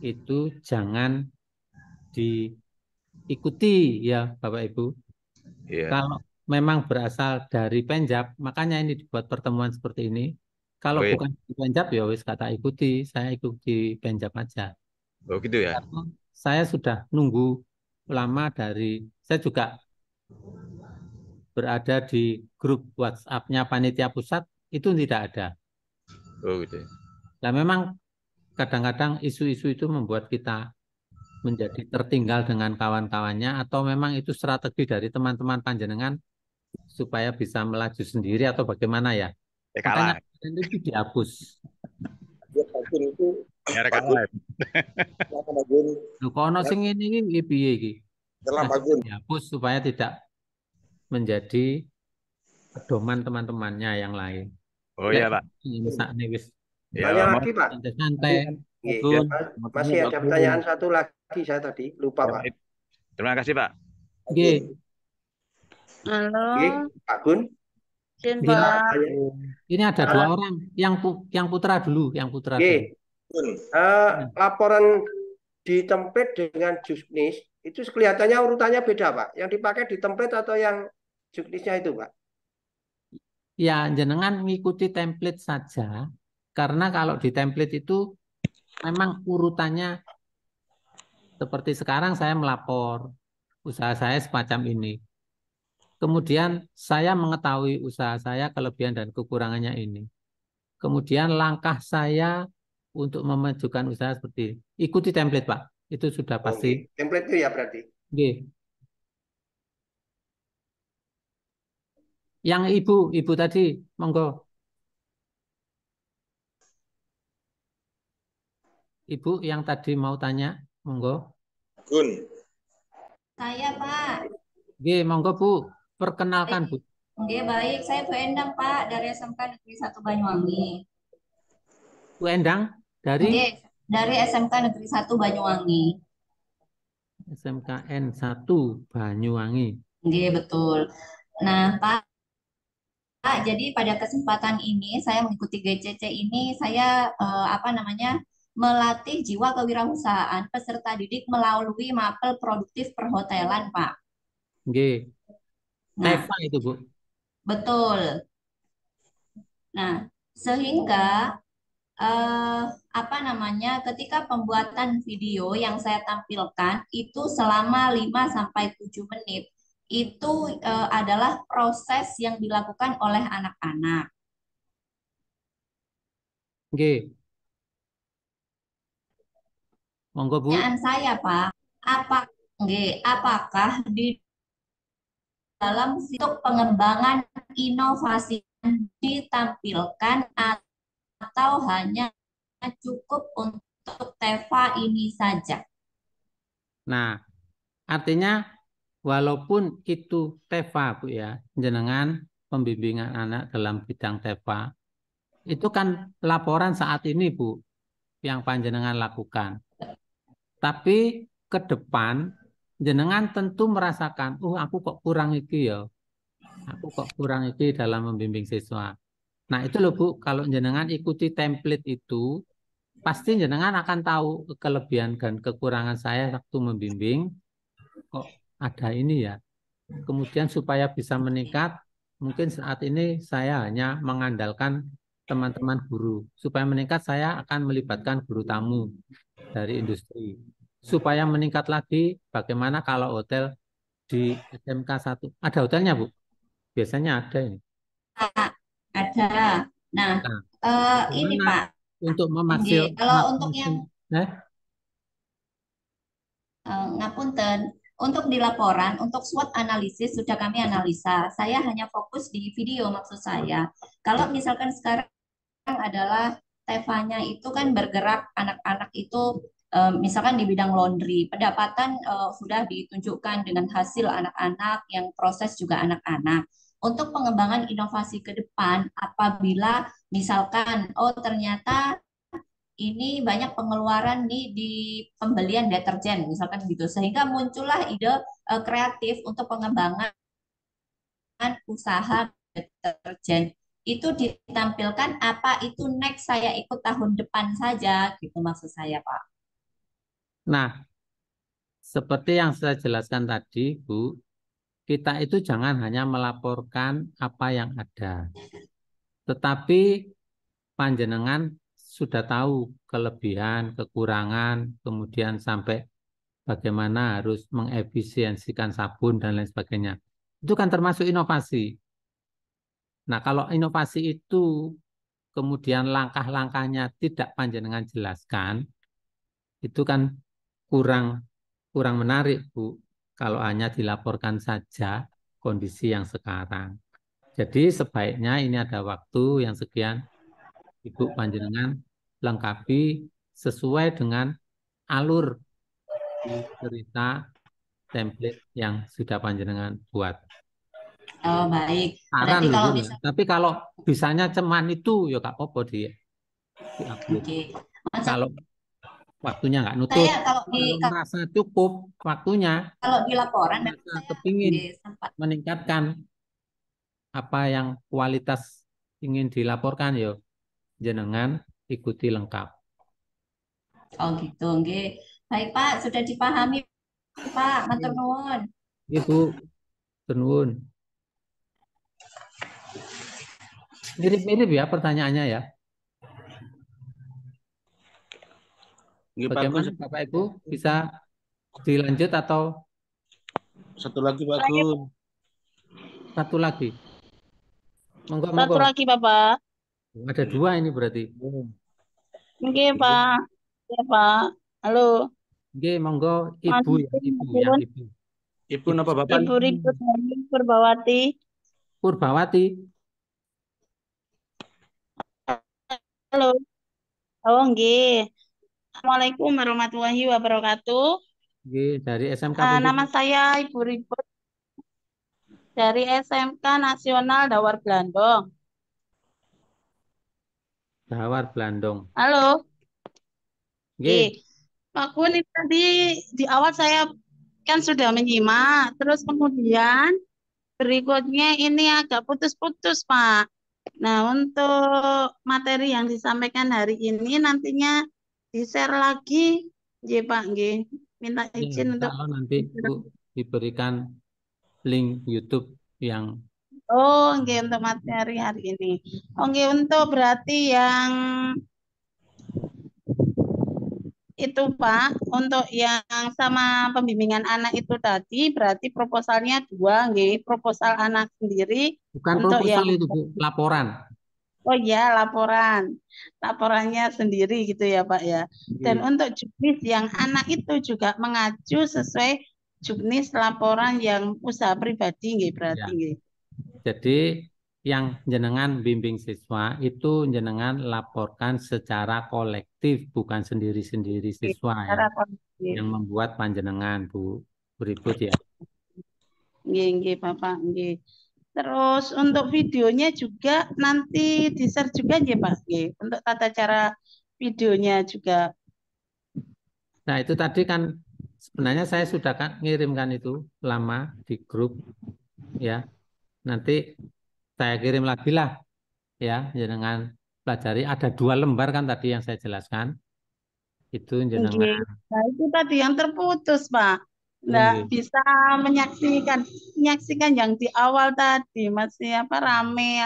itu jangan diikuti ya Bapak Ibu. Iya. Kalau memang berasal dari Penjab, makanya ini dibuat pertemuan seperti ini. Kalau Oh, iya. bukan di Penjab ya wis kata ikuti, saya ikuti Penjab aja. Oh gitu ya. Karena saya sudah nunggu lama saya juga berada di grup WhatsApp-nya panitia pusat, itu tidak ada. Oh gitu. Nah memang kadang-kadang isu-isu itu membuat kita menjadi tertinggal dengan kawan-kawannya, atau memang itu strategi dari teman-teman panjenengan supaya bisa melaju sendiri atau bagaimana ya? Kalah. Makanya itu dihapus. Ya, Bagun itu Ya kalah. Lho kok ono sing ngene iki piye iki? Setelah Bagun. Dihapus supaya tidak menjadi pedoman teman-temannya yang lain. Oh iya Pak. Misalnya wis Tanya lagi Pak. santai. Iya, masih ada pertanyaan satu lagi saya tadi lupa Pak. Terima kasih Pak. Oke. Halo. Oke, Pak Gun. Izin, Gini, Pak. ini ada dua orang, yang putra dulu, yang putra Oke. dulu. Laporan di template dengan juknis itu kelihatannya urutannya beda Pak. Yang dipakai di template atau yang juknisnya itu Pak? Ya, jenengan mengikuti template saja, karena kalau di template itu memang urutannya seperti sekarang saya melapor usaha saya semacam ini. Kemudian saya mengetahui usaha saya kelebihan dan kekurangannya ini. Kemudian langkah saya untuk memajukan usaha seperti ini. Ikuti template Pak, itu sudah pasti. Template itu ya berarti. Yang ibu tadi, monggo. Ibu yang tadi mau tanya, monggo. Gun. Saya Pak. Monggo Bu, perkenalkan Bu. Baik, saya Bu Endang Pak dari SMK Negeri 1 Banyuwangi. Bu Endang dari? Dari SMK Negeri 1 Banyuwangi. SMKN 1 Banyuwangi. Betul. Nah Pak, jadi pada kesempatan ini saya mengikuti GCC ini saya melatih jiwa kewirausahaan peserta didik melalui mapel produktif perhotelan Pak. TEFA itu Bu. Betul. Nah, sehingga ketika pembuatan video yang saya tampilkan itu selama 5-7 menit itu adalah proses yang dilakukan oleh anak-anak. Monggo Bu. Pertanyaan saya Pak, apakah di dalam situ pengembangan inovasi ditampilkan atau hanya cukup untuk TEFA ini saja? Nah, artinya walaupun itu TEFA Bu ya, jenengan pembimbingan anak dalam bidang TEFA, itu kan laporan saat ini Bu yang panjenengan lakukan. Tapi ke depan jenengan tentu merasakan, aku kok kurang iki ya. Aku kok kurang iki dalam membimbing siswa. Nah, itu loh Bu, kalau jenengan ikuti template itu, pasti jenengan akan tahu kelebihan dan kekurangan saya waktu membimbing. Kok ada ini ya. Kemudian supaya bisa meningkat, mungkin saat ini saya hanya mengandalkan teman-teman guru. Supaya meningkat saya akan melibatkan guru tamu dari industri. Supaya meningkat lagi, bagaimana kalau hotel di SMK 1? Ada hotelnya Bu? Biasanya ada ini. Ada. Nah, ini Pak. Untuk memaksimalkan. Kalau untuk yang ngapunten, untuk di laporan, untuk SWOT analisis sudah kami analisa. Saya hanya fokus di video maksud saya. Kalau misalkan sekarang adalah TEFA-nya itu kan bergerak anak-anak itu misalkan di bidang laundry, pendapatan sudah ditunjukkan dengan hasil anak-anak yang proses juga anak-anak. Untuk pengembangan inovasi ke depan, apabila misalkan, ternyata ini banyak pengeluaran nih di pembelian deterjen, misalkan gitu, sehingga muncullah ide kreatif untuk pengembangan usaha deterjen. Itu ditampilkan apa itu next saya ikut tahun depan saja, gitu maksud saya Pak. Nah, seperti yang saya jelaskan tadi, Bu, kita itu jangan hanya melaporkan apa yang ada, tetapi panjenengan sudah tahu kelebihan, kekurangan, kemudian sampai bagaimana harus mengefisiensikan sabun dan lain sebagainya. Itu kan termasuk inovasi. Nah, kalau inovasi itu kemudian langkah-langkahnya tidak panjenengan jelaskan, itu kan kurang menarik, Bu, kalau hanya dilaporkan saja kondisi yang sekarang. Jadi sebaiknya ini ada waktu yang sekian, Ibu panjenengan lengkapi sesuai dengan alur di cerita template yang sudah panjenengan buat. Oh, baik. Saran Berarti loh, kalau Bu. bisa, Tapi kalau bisanya cuman itu, ya Kak Popo di-upload. oke. Kalau waktunya nggak nutup, Saya kalau kalau merasa cukup waktunya, di laporan memang merasa saya kepingin sempat. meningkatkan apa yang kualitas ingin dilaporkan, ya jenengan ikuti lengkap. Oh gitu, nggih. Baik Pak, sudah dipahami Pak, matur nuwun. Ibu, tenun. Mirip-mirip ya pertanyaannya ya. Bagaimana Bapak Ibu, bisa dilanjut atau satu lagi Pak Gun? Satu lagi. Monggo, Satu monggo. lagi Bapak. Ada dua ini berarti. Oke Pak. Ya Pak. Halo. Oke, monggo Ibu ya, Ibu ya, Ibu. Ibu napa Bapak? Ibu Ribut Purbawati. Purbawati. Halo. Oh, nggih. Assalamualaikum warahmatullahi wabarakatuh. Oke, dari SMK Nama saya Ibu Ribut dari SMK Nasional Dawar Blandong. Dawar Blandong. Halo. Oke. Pak Gun, ini tadi di awal saya kan sudah menyimak, terus kemudian berikutnya ini agak putus-putus, Pak. Nah, untuk materi yang disampaikan hari ini nantinya di-share lagi, nggih Pak, nggih. Minta izin untuk kalau nanti Bu diberikan link YouTube yang Oh, nggih untuk materi hari ini. Oke, untuk berarti yang itu Pak, untuk yang sama pembimbingan anak itu tadi berarti proposalnya dua, nggih. Proposal anak sendiri bukan untuk proposal yang itu Bu, laporan. Oh ya, laporan. Laporannya sendiri gitu ya, Pak ya. Dan untuk juknis yang anak itu juga mengacu sesuai juknis laporan yang usaha pribadi nggih berarti Ya. nggih. Jadi yang jenengan bimbing siswa itu jenengan laporkan secara kolektif, bukan sendiri-sendiri siswa ya. Secara kolektif. Yang membuat panjenengan Bu Ribut ya. Nggih, Bapak, nggih. Terus untuk videonya juga nanti di-share juga nggih, Pak, nggih. Untuk tata cara videonya juga. Nah, itu tadi kan sebenarnya saya sudah kan ngirimkan itu lama di grup ya. Nanti saya kirim lagi lah ya, jenengan pelajari. Ada 2 lembar kan tadi yang saya jelaskan. Itu jenengan. Nah, itu tadi yang terputus, Pak. Nggak bisa menyaksikan yang di awal tadi, masih rame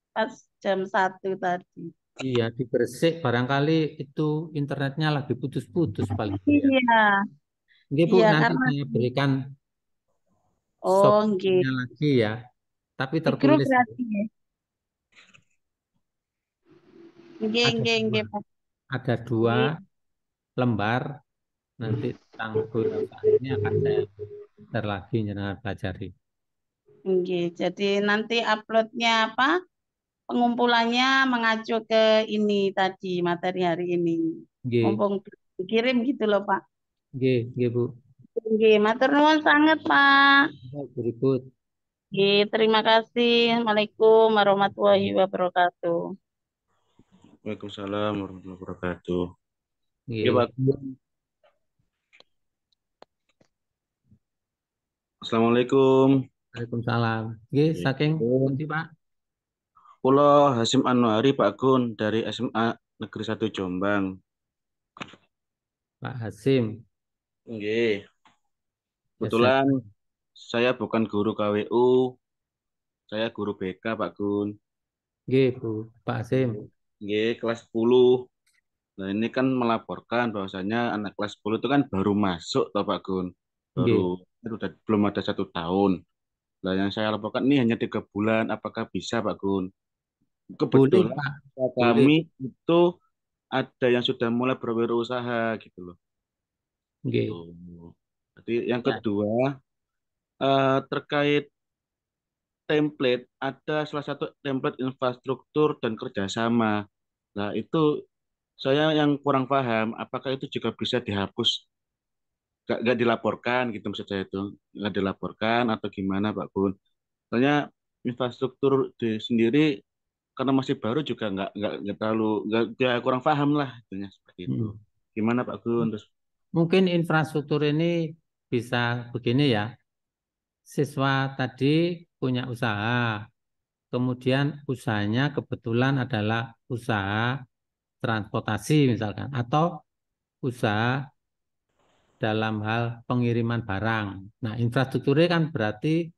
pas jam 1 tadi. Iya, di Gresik barangkali itu internetnya lagi putus-putus paling. Iya. Nggih, Bu, Iya, nanti karena saya berikan nggih. softnya lagi ya. Tapi Di grup tertulis. berarti ya. Nggih, Pak. Ada 2 lembar nanti tentang beberapa ini akan saya share lagi jenengan pelajari. Nggih, jadi nanti uploadnya apa? Pengumpulannya mengacu ke ini tadi materi hari ini. Mumpung dikirim gitu loh, Pak. Nggih, Bu. Nggih, matur nuwun sangat, Pak. Berikut. Nggih, terima kasih. Assalamualaikum warahmatullahi wabarakatuh. Waalaikumsalam warahmatullahi wabarakatuh. Iya, Pak. Assalamualaikum. Waalaikumsalam. Nggih, saking pundi, Pak? Kula Hasim Anwari Pak Gun dari SMA Negeri 1 Jombang. Pak Hasim. Nggih. SMP. Kebetulan saya bukan guru KWU, saya guru BK Pak Gun. Nggih, Bu. Pak Asim. Nggih, kelas 10. Nah, ini kan melaporkan bahwasanya anak kelas 10 itu kan baru masuk toh Pak Gun. Nggih. Belum ada 1 tahun. Nah, yang saya laporkan ini hanya 3 bulan. Apakah bisa Pak Gun? Boleh, Kebetulan Pak. Boleh. kami itu ada yang sudah mulai berwirausaha gitu loh. Nggih. Tuh. Jadi yang Ya. kedua terkait template, ada salah satu template infrastruktur dan kerjasama. Nah, itu saya yang kurang paham, apakah itu juga bisa dihapus, nggak dilaporkan gitu maksud saya itu, nggak dilaporkan atau gimana Pak Gun? Soalnya infrastruktur sendiri karena masih baru juga nggak terlalu nggak ya kurang paham lah, itunya seperti itu. Gimana Pak Gun? Terus Mungkin infrastruktur ini bisa begini ya. Siswa tadi punya usaha, kemudian usahanya kebetulan adalah usaha transportasi misalkan, atau usaha dalam hal pengiriman barang. Nah, infrastrukturnya kan berarti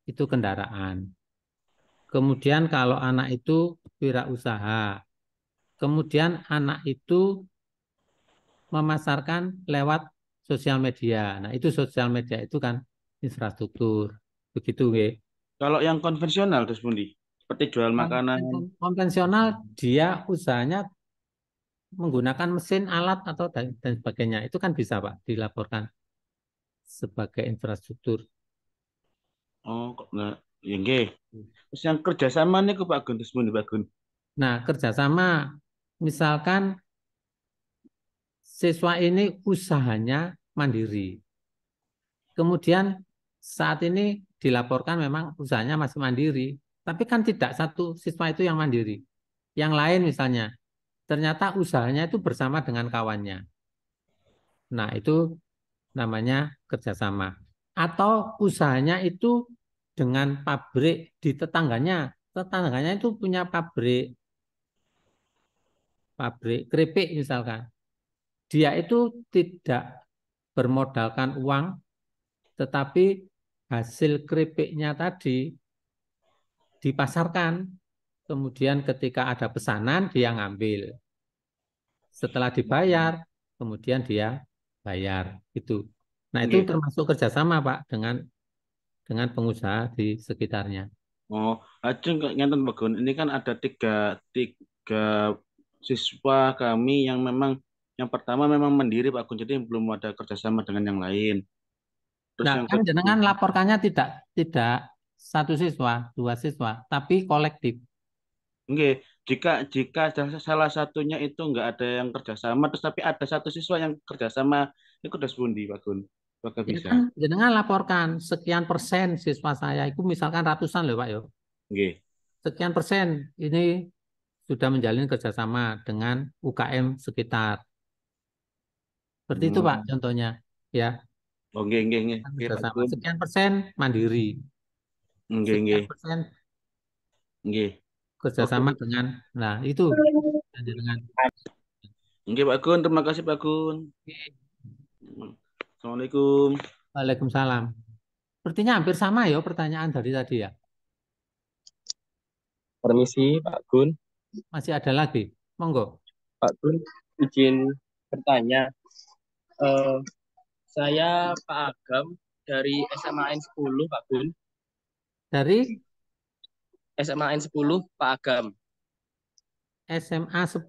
itu kendaraan. Kemudian kalau anak itu wirausaha, kemudian anak itu memasarkan lewat sosial media. Nah, itu sosial media itu kan infrastruktur. Begitu, nggih. kalau yang konvensional terus Bundi, seperti jual makanan. Konvensional dia usahanya menggunakan mesin, alat atau dan sebagainya. Itu kan bisa, Pak, dilaporkan sebagai infrastruktur. Oh, kok nggak? Ya nggih. Terus yang kerjasama nih Pak Gun, terus Bundi Pak Gun. Nah, kerjasama misalkan siswa ini usahanya mandiri. Kemudian saat ini dilaporkan memang usahanya masih mandiri, tapi kan tidak satu siswa itu yang mandiri. Yang lain misalnya, ternyata usahanya itu bersama dengan kawannya. Nah, itu namanya kerjasama. Atau usahanya itu dengan pabrik di tetangganya. Tetangganya itu punya pabrik keripik misalkan. Dia itu tidak bermodalkan uang, tetapi hasil keripiknya tadi dipasarkan. Kemudian ketika ada pesanan, dia ngambil. Setelah dibayar, kemudian dia bayar. Itu. Nah, itu Nggih. termasuk kerjasama, Pak, dengan pengusaha di sekitarnya. Oh, ajeng ngenten Pak Gun. Ini kan ada tiga siswa kami yang memang yang pertama memang mandiri Pak Gun, jadi belum ada kerjasama dengan yang lain. Terus Nah, yang kan kedua, jenengan laporkannya tidak satu siswa, 2 siswa, tapi kolektif. nggih, jika salah satunya itu nggak ada yang kerjasama, terus tapi ada satu siswa yang kerjasama, itu udah sepundi Pak Gun? Apakah Ya bisa? kan, jenengan laporkan sekian persen siswa saya, itu misalkan ratusan loh Pak, yo. Nggih. Sekian persen ini sudah menjalin kerjasama dengan UKM sekitar. Seperti itu Pak, contohnya. Ya, Oh, nggih, nggih, nggih. Nggih, Pak kerjasama. Gun. Sekian persen mandiri. Nggih, nggih. Sekian persen Nggih. kerjasama Oke. dengan, nah itu dengan. Nggih, Pak Gun, terima kasih Pak Gun. Assalamualaikum. Waalaikumsalam. Sepertinya hampir sama ya pertanyaan dari tadi ya. Permisi Pak Gun. Masih ada lagi? Monggo. Pak Gun, izin bertanya. Saya Pak Agam dari SMAN 10, Pak Gun. Dari? SMAN 10, Pak Agam. SMA 10,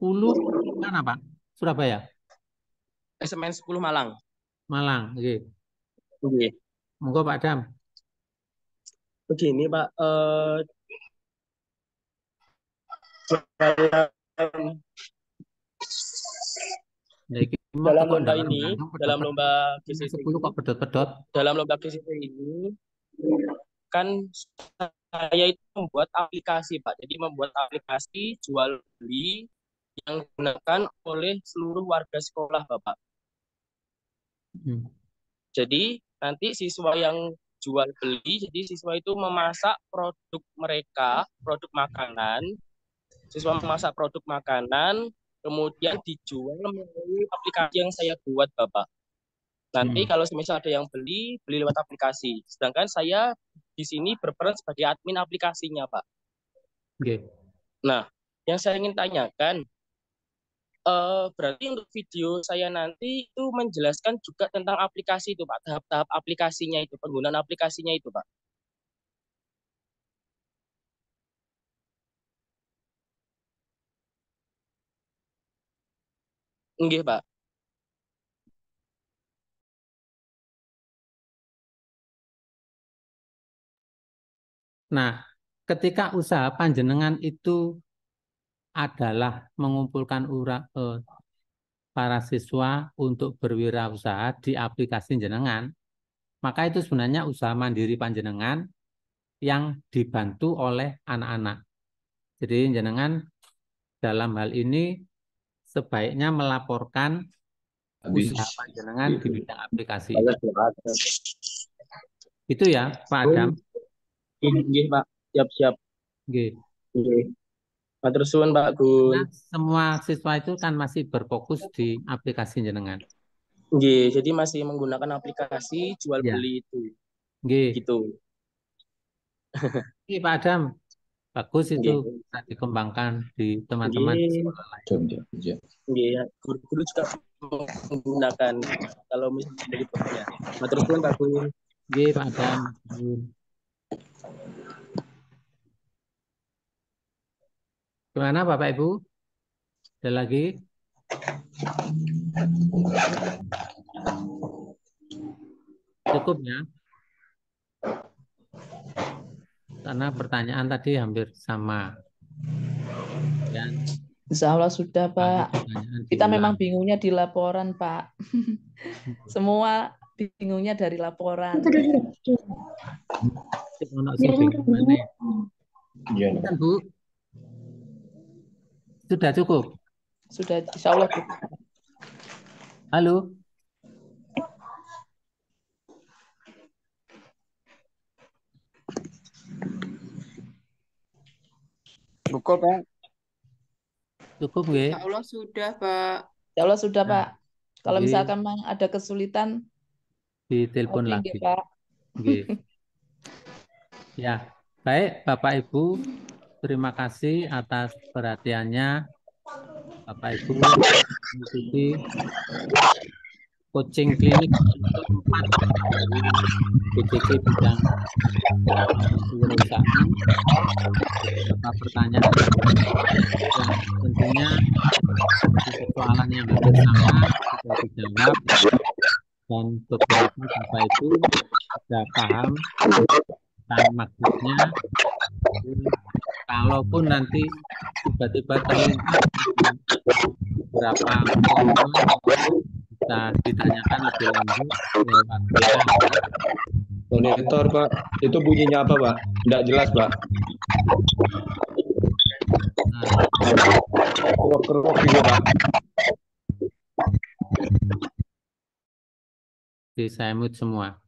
mana Pak? Surabaya? SMAN 10 Malang. Malang, oke. Oke. Monggo Pak Dam. Begini Pak, dalam lomba ini, dalam lomba GCC ini, kan saya itu membuat aplikasi Pak. Jadi membuat aplikasi jual beli yang digunakan oleh seluruh warga sekolah Bapak. Jadi nanti siswa yang jual beli, jadi siswa itu memasak produk mereka, produk makanan. Siswa memasak produk makanan, kemudian dijual melalui aplikasi yang saya buat, Bapak. Nanti kalau misal ada yang beli lewat aplikasi. Sedangkan saya di sini berperan sebagai admin aplikasinya, Pak. Oke. Nah, yang saya ingin tanyakan, berarti untuk video saya nanti itu menjelaskan juga tentang aplikasi itu, Pak. Tahap-tahap aplikasinya itu, penggunaan aplikasinya itu, Pak. Nggih, Pak. Nah, ketika usaha panjenengan itu adalah mengumpulkan para siswa untuk berwirausaha di aplikasi jenengan, maka itu sebenarnya usaha mandiri panjenengan yang dibantu oleh anak-anak. Jadi jenengan dalam hal ini sebaiknya melaporkan usaha panjenengan di bidang aplikasi. Itu ya, Pak Adam. Nggih, Pak. Siap-siap. Nggih. Matur suwun, Pak Gun. Nah, semua siswa itu kan masih berfokus di aplikasi jenengan. Nggih, jadi masih menggunakan aplikasi jual beli itu. Nggih. Gitu. Nggih, Pak Adam. Bagus itu bisa dikembangkan di teman-teman di sekolah lain. Nggih, guru-guru juga menggunakan kalau misalnya dari blognya. Matur suwun, Pak Gun. Nggih, Pak Adam. Gimana Bapak Ibu? Ada lagi? Cukup ya? Karena pertanyaan tadi hampir sama. Ya. Insya Allah sudah, Pak. Kita memang bingungnya di laporan, Pak. Semua bingungnya dari laporan. Kan, Bu? Sudah cukup? Sudah, insya Allah cukup. Halo? Cukup, Pak. Cukup, nggih? Insya Allah sudah, Pak. Insya Allah sudah, Pak. Kalau misalkan memang ada kesulitan, ditelepon lagi. Pak. Ya, baik Bapak Ibu, terima kasih atas perhatiannya. Bapak Ibu mengikuti coaching klinik keempat dari BCG bidang kewirausahaan. Beberapa pertanyaan yang tentunya persoalan yang hampir sama sudah dijawab, dan beberapa Bapak Ibu sudah paham tentang maksudnya. Kalaupun nanti tiba-tiba terlintas beberapa bisa ditanyakan lebih lanjut lewat WA. Monitor, Pak. Itu bunyinya apa, Pak? Tidak jelas, Pak. Kerok juga, Pak. Saya mute semua.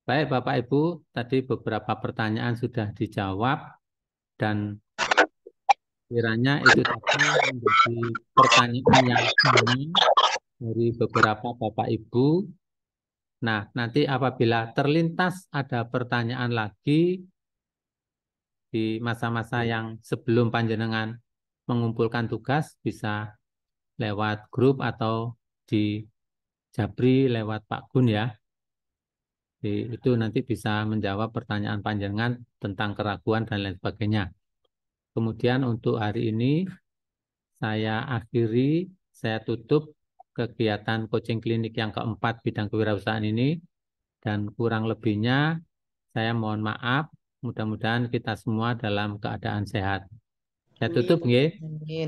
Baik Bapak Ibu, tadi beberapa pertanyaan sudah dijawab, dan kiranya itu tadi menjadi pertanyaan yang sama dari beberapa Bapak Ibu. Nah, nanti apabila terlintas ada pertanyaan lagi di masa-masa yang sebelum panjenengan mengumpulkan tugas, bisa lewat grup atau di Jabri lewat Pak Gun ya. Itu nanti bisa menjawab pertanyaan panjenengan tentang keraguan dan lain sebagainya. Kemudian untuk hari ini saya akhiri, saya tutup kegiatan coaching klinik yang keempat bidang kewirausahaan ini, dan kurang lebihnya saya mohon maaf. Mudah-mudahan kita semua dalam keadaan sehat. Saya tutup, nggih.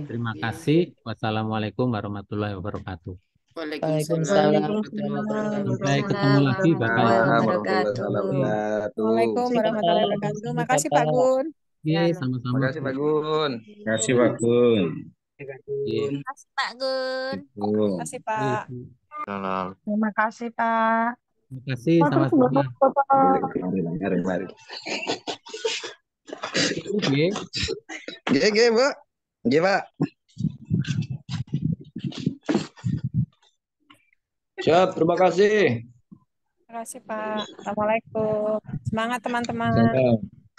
Terima kasih. Wassalamualaikum warahmatullahi wabarakatuh. Waalaikumsalam. Sampai ketemu lagi Bapak Ibu. Waalaikumsalam warahmatullahi wabarakatuh. Makasih Pak Gun. Iya, sama-sama. Terima kasih Pak Gun. Terima kasih Pak Gun. Terima kasih Pak Gun. Terima kasih Pak. Salam. Terima kasih Pak. Terima kasih, sama-sama. Mari. Oke. Oke, Pak. Oke, Pak. Siap, terima kasih. Terima kasih Pak. Assalamualaikum. Semangat teman-teman.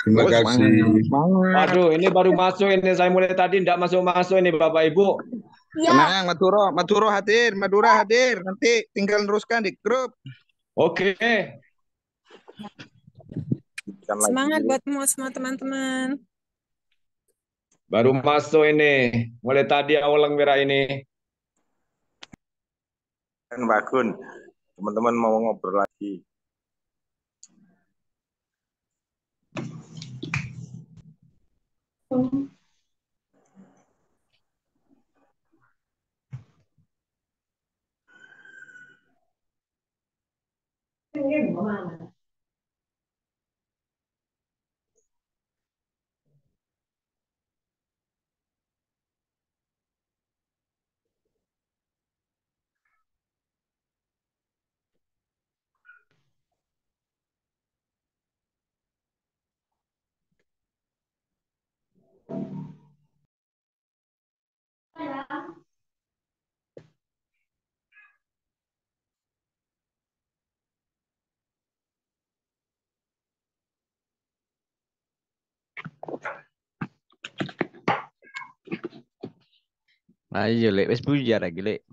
Terima kasih. Semangat. Waduh, ini baru masuk ini. Saya mulai tadi tidak masuk-masuk ini Bapak Ibu. Tenang, Maduro hadir, Madura hadir. Nanti tinggal teruskan di grup. Oke. Semangat buat semua teman-teman. Baru masuk ini. Mulai tadi awal merah ini. Mbak Gun, teman-teman mau ngobrol lagi. Ayo lek wis buyar lagi lek.